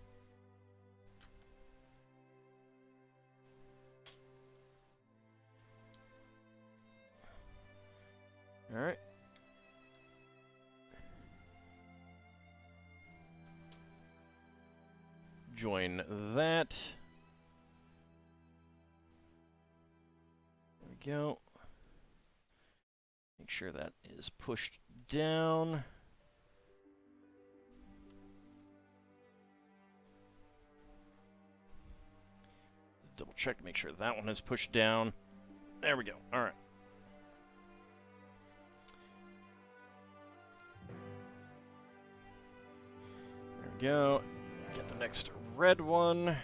All right. Join that. There we go. Make sure that is pushed down. Let's double check to make sure that one is pushed down. There we go. All right. There we go. Get the next red one.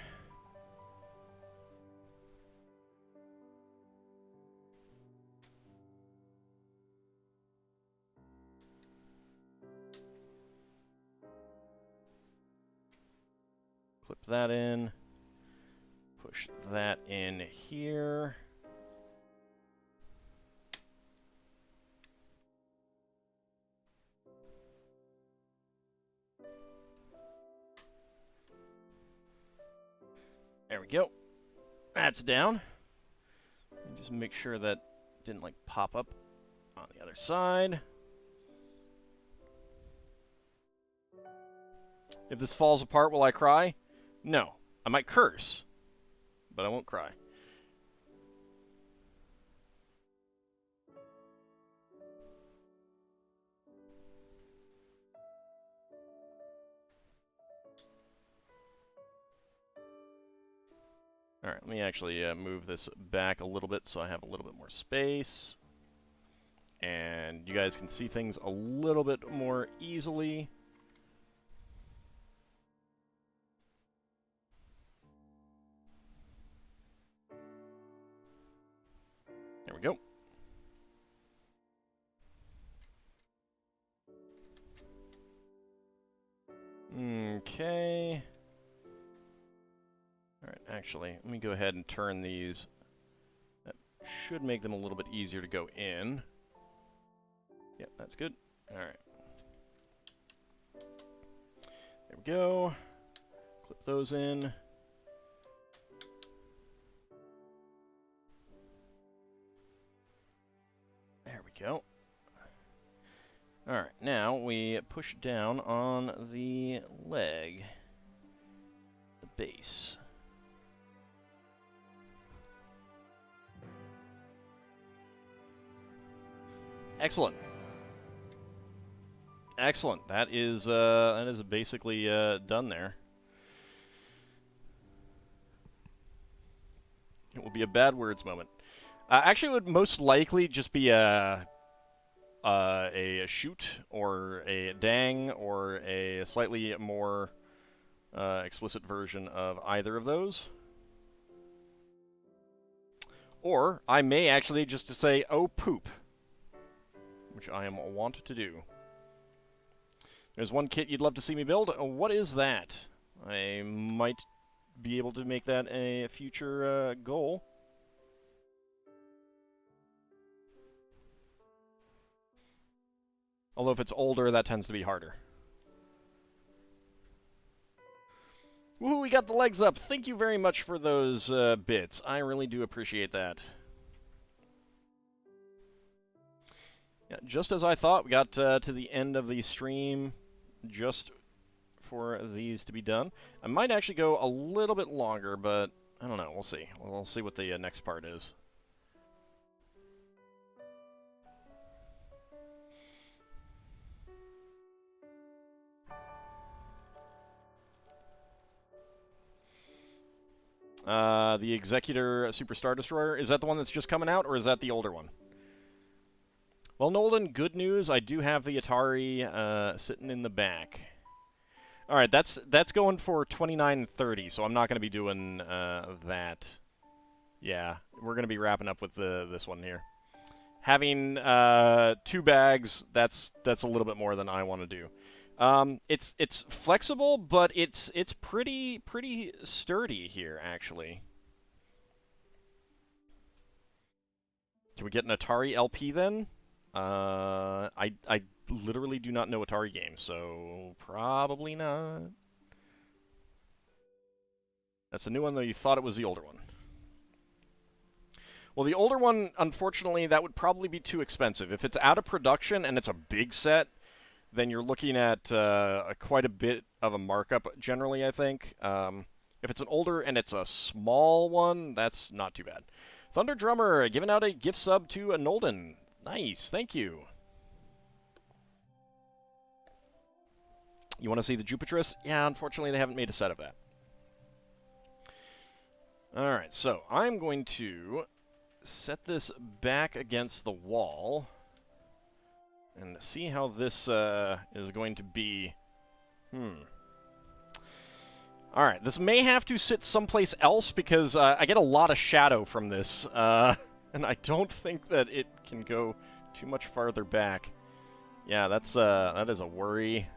Clip that in. Push that in here. There we go. That's down. Just make sure that didn't like pop up on the other side. If this falls apart, will I cry? No. I might curse, but I won't cry. Alright, let me actually move this back a little bit so I have a little bit more space. And you guys can see things a little bit more easily. Okay. Alright, actually, let me go ahead and turn these. That should make them a little bit easier to go in. Yep, that's good. Alright. There we go. Clip those in. There we go. Alright, now we push down on the leg. The base. Excellent. Excellent. That is basically done there. It will be a bad words moment. Actually, it would most likely just be a shoot or a dang or a slightly more explicit version of either of those. Or I may actually just say, oh poop, which I am wont to do. There's one kit you'd love to see me build. What is that? I might be able to make that a future goal. Although if it's older, that tends to be harder. Woohoo, we got the legs up. Thank you very much for those bits. I really do appreciate that. Yeah, just as I thought, we got to the end of the stream just for these to be done. I might actually go a little bit longer, but I don't know. We'll see. We'll see what the next part is. The Executor Super Star Destroyer, is that the one that's just coming out, or is that the older one? Well, Nolan, good news. I do have the Atari sitting in the back. All right, that's going for $29.30, so I'm not going to be doing that. Yeah, we're going to be wrapping up with this one here. Having 2 bags, that's a little bit more than I want to do. It's flexible, but it's pretty sturdy here, actually. Can we get an Atari LP then? I literally do not know Atari games, so probably not. That's a new one, though. You thought it was the older one. Well, the older one, unfortunately, that would probably be too expensive. If it's out of production and it's a big set, then you're looking at quite a bit of a markup, generally, I think. If it's an older and it's a small one, that's not too bad. Thunder Drummer, giving out a gift sub to a Nolden. Nice, thank you. You want to see the Jupiterus? Yeah, unfortunately, they haven't made a set of that. Alright, so I'm going to set this back against the wall and see how this is going to be. Alright, this may have to sit someplace else because I get a lot of shadow from this, and I don't think that it can go too much farther back. Yeah, that is a worry.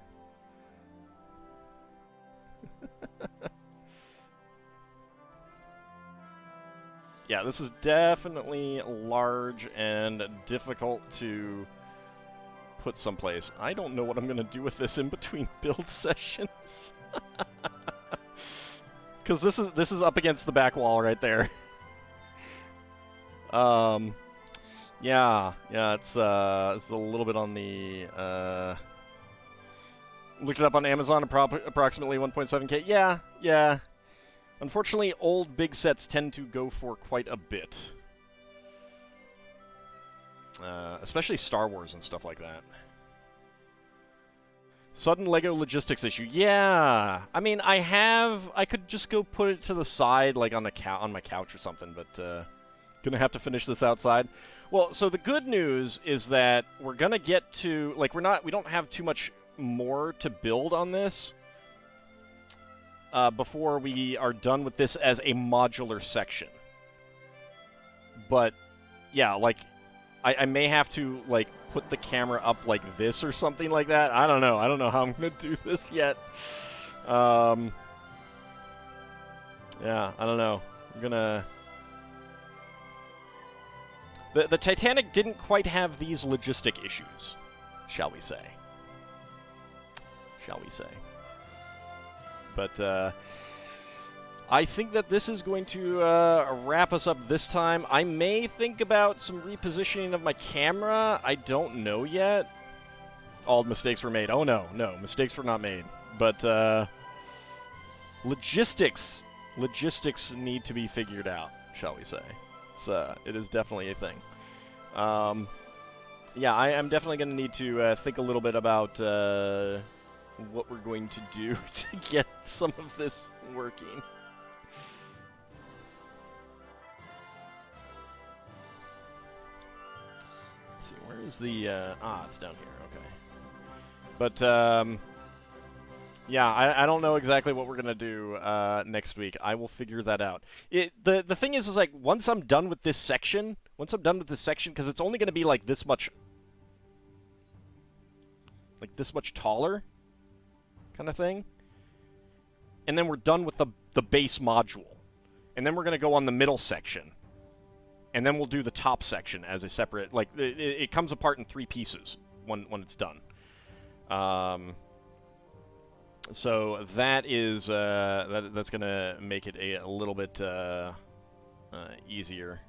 Yeah, this is definitely large and difficult to put someplace. I don't know what I'm going to do with this in between build sessions. Because this is up against the back wall right there. Yeah, it's a little bit on the looked it up on Amazon, approximately 1.7K. Yeah. Unfortunately, old big sets tend to go for quite a bit. Especially Star Wars and stuff like that. Sudden Lego logistics issue. Yeah, I mean, I could just go put it to the side, like on my couch or something, but gonna have to finish this outside. Well, so the good news is that we're gonna get to, like, we don't have too much more to build on this before we are done with this as a modular section. But yeah, like, I may have to, like, put the camera up like this or something like that. I don't know how I'm going to do this yet. Yeah, I don't know. I'm gonna... The Titanic didn't quite have these logistic issues, shall we say. But, I think that this is going to wrap us up this time. I may think about some repositioning of my camera. I don't know yet. All mistakes were made. Oh, no, mistakes were not made. But, logistics need to be figured out, shall we say. It is definitely a thing. Yeah, I'm definitely going to need to think a little bit about what we're going to do to get some of this working. Let's see, where is the... it's down here, okay. But, yeah, I don't know exactly what we're going to do next week. I will figure that out. The thing is like, once I'm done with this section, because it's only going to be like this much taller, kind of thing, and then we're done with the base module, and then we're going to go on the middle section, and then we'll do the top section as a separate, like, it comes apart in 3 pieces when it's done. So that is that's gonna make it a little bit easier.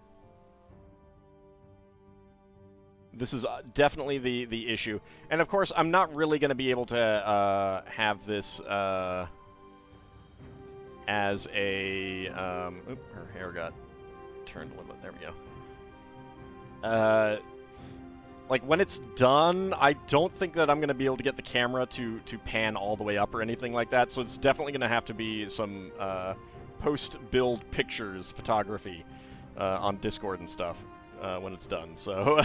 This is definitely the issue, and of course I'm not really gonna be able to have this as a oop, her hair got turned a little bit. There we go. Like, when it's done, I don't think that I'm going to be able to get the camera to pan all the way up or anything like that, so it's definitely going to have to be some post-build pictures photography on Discord and stuff when it's done, so...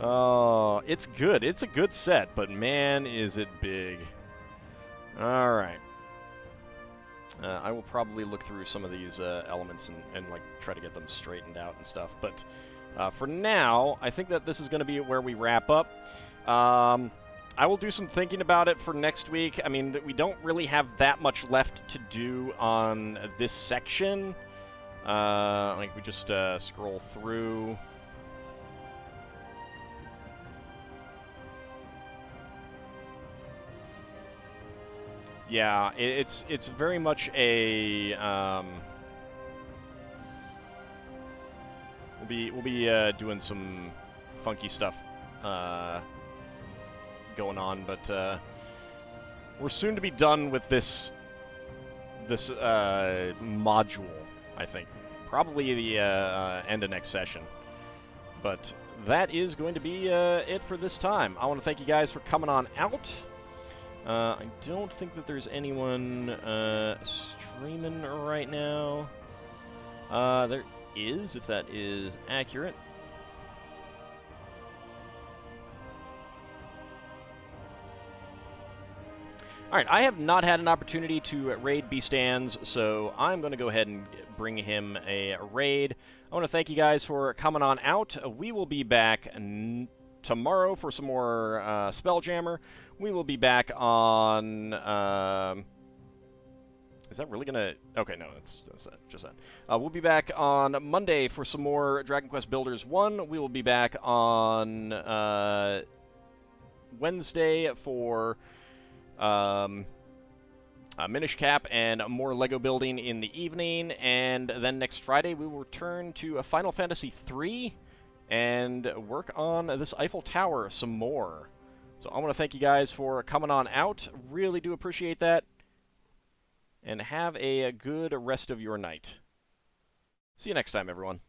Oh, it's good. It's a good set, but man, is it big. Alright. I will probably look through some of these elements and, like, try to get them straightened out and stuff, but... for now, I think that this is going to be where we wrap up. I will do some thinking about it for next week. I mean, we don't really have that much left to do on this section. Like, we just scroll through. Yeah, it's very much a... We'll be doing some funky stuff going on, but we're soon to be done with this module, I think. Probably the end of next session. But that is going to be it for this time. I want to thank you guys for coming on out. I don't think that there's anyone streaming right now. There is, if that is accurate. Alright, I have not had an opportunity to raid B-Stands, so I'm going to go ahead and bring him a raid. I want to thank you guys for coming on out. We will be back tomorrow for some more Spelljammer. We will be back on... Is that really gonna... Okay, no, that's just that. We'll be back on Monday for some more Dragon Quest Builders 1. We will be back on Wednesday for Minish Cap and more Lego building in the evening. And then next Friday we will return to Final Fantasy III and work on this Eiffel Tower some more. So I want to thank you guys for coming on out. Really do appreciate that. And have a good rest of your night. See you next time, everyone.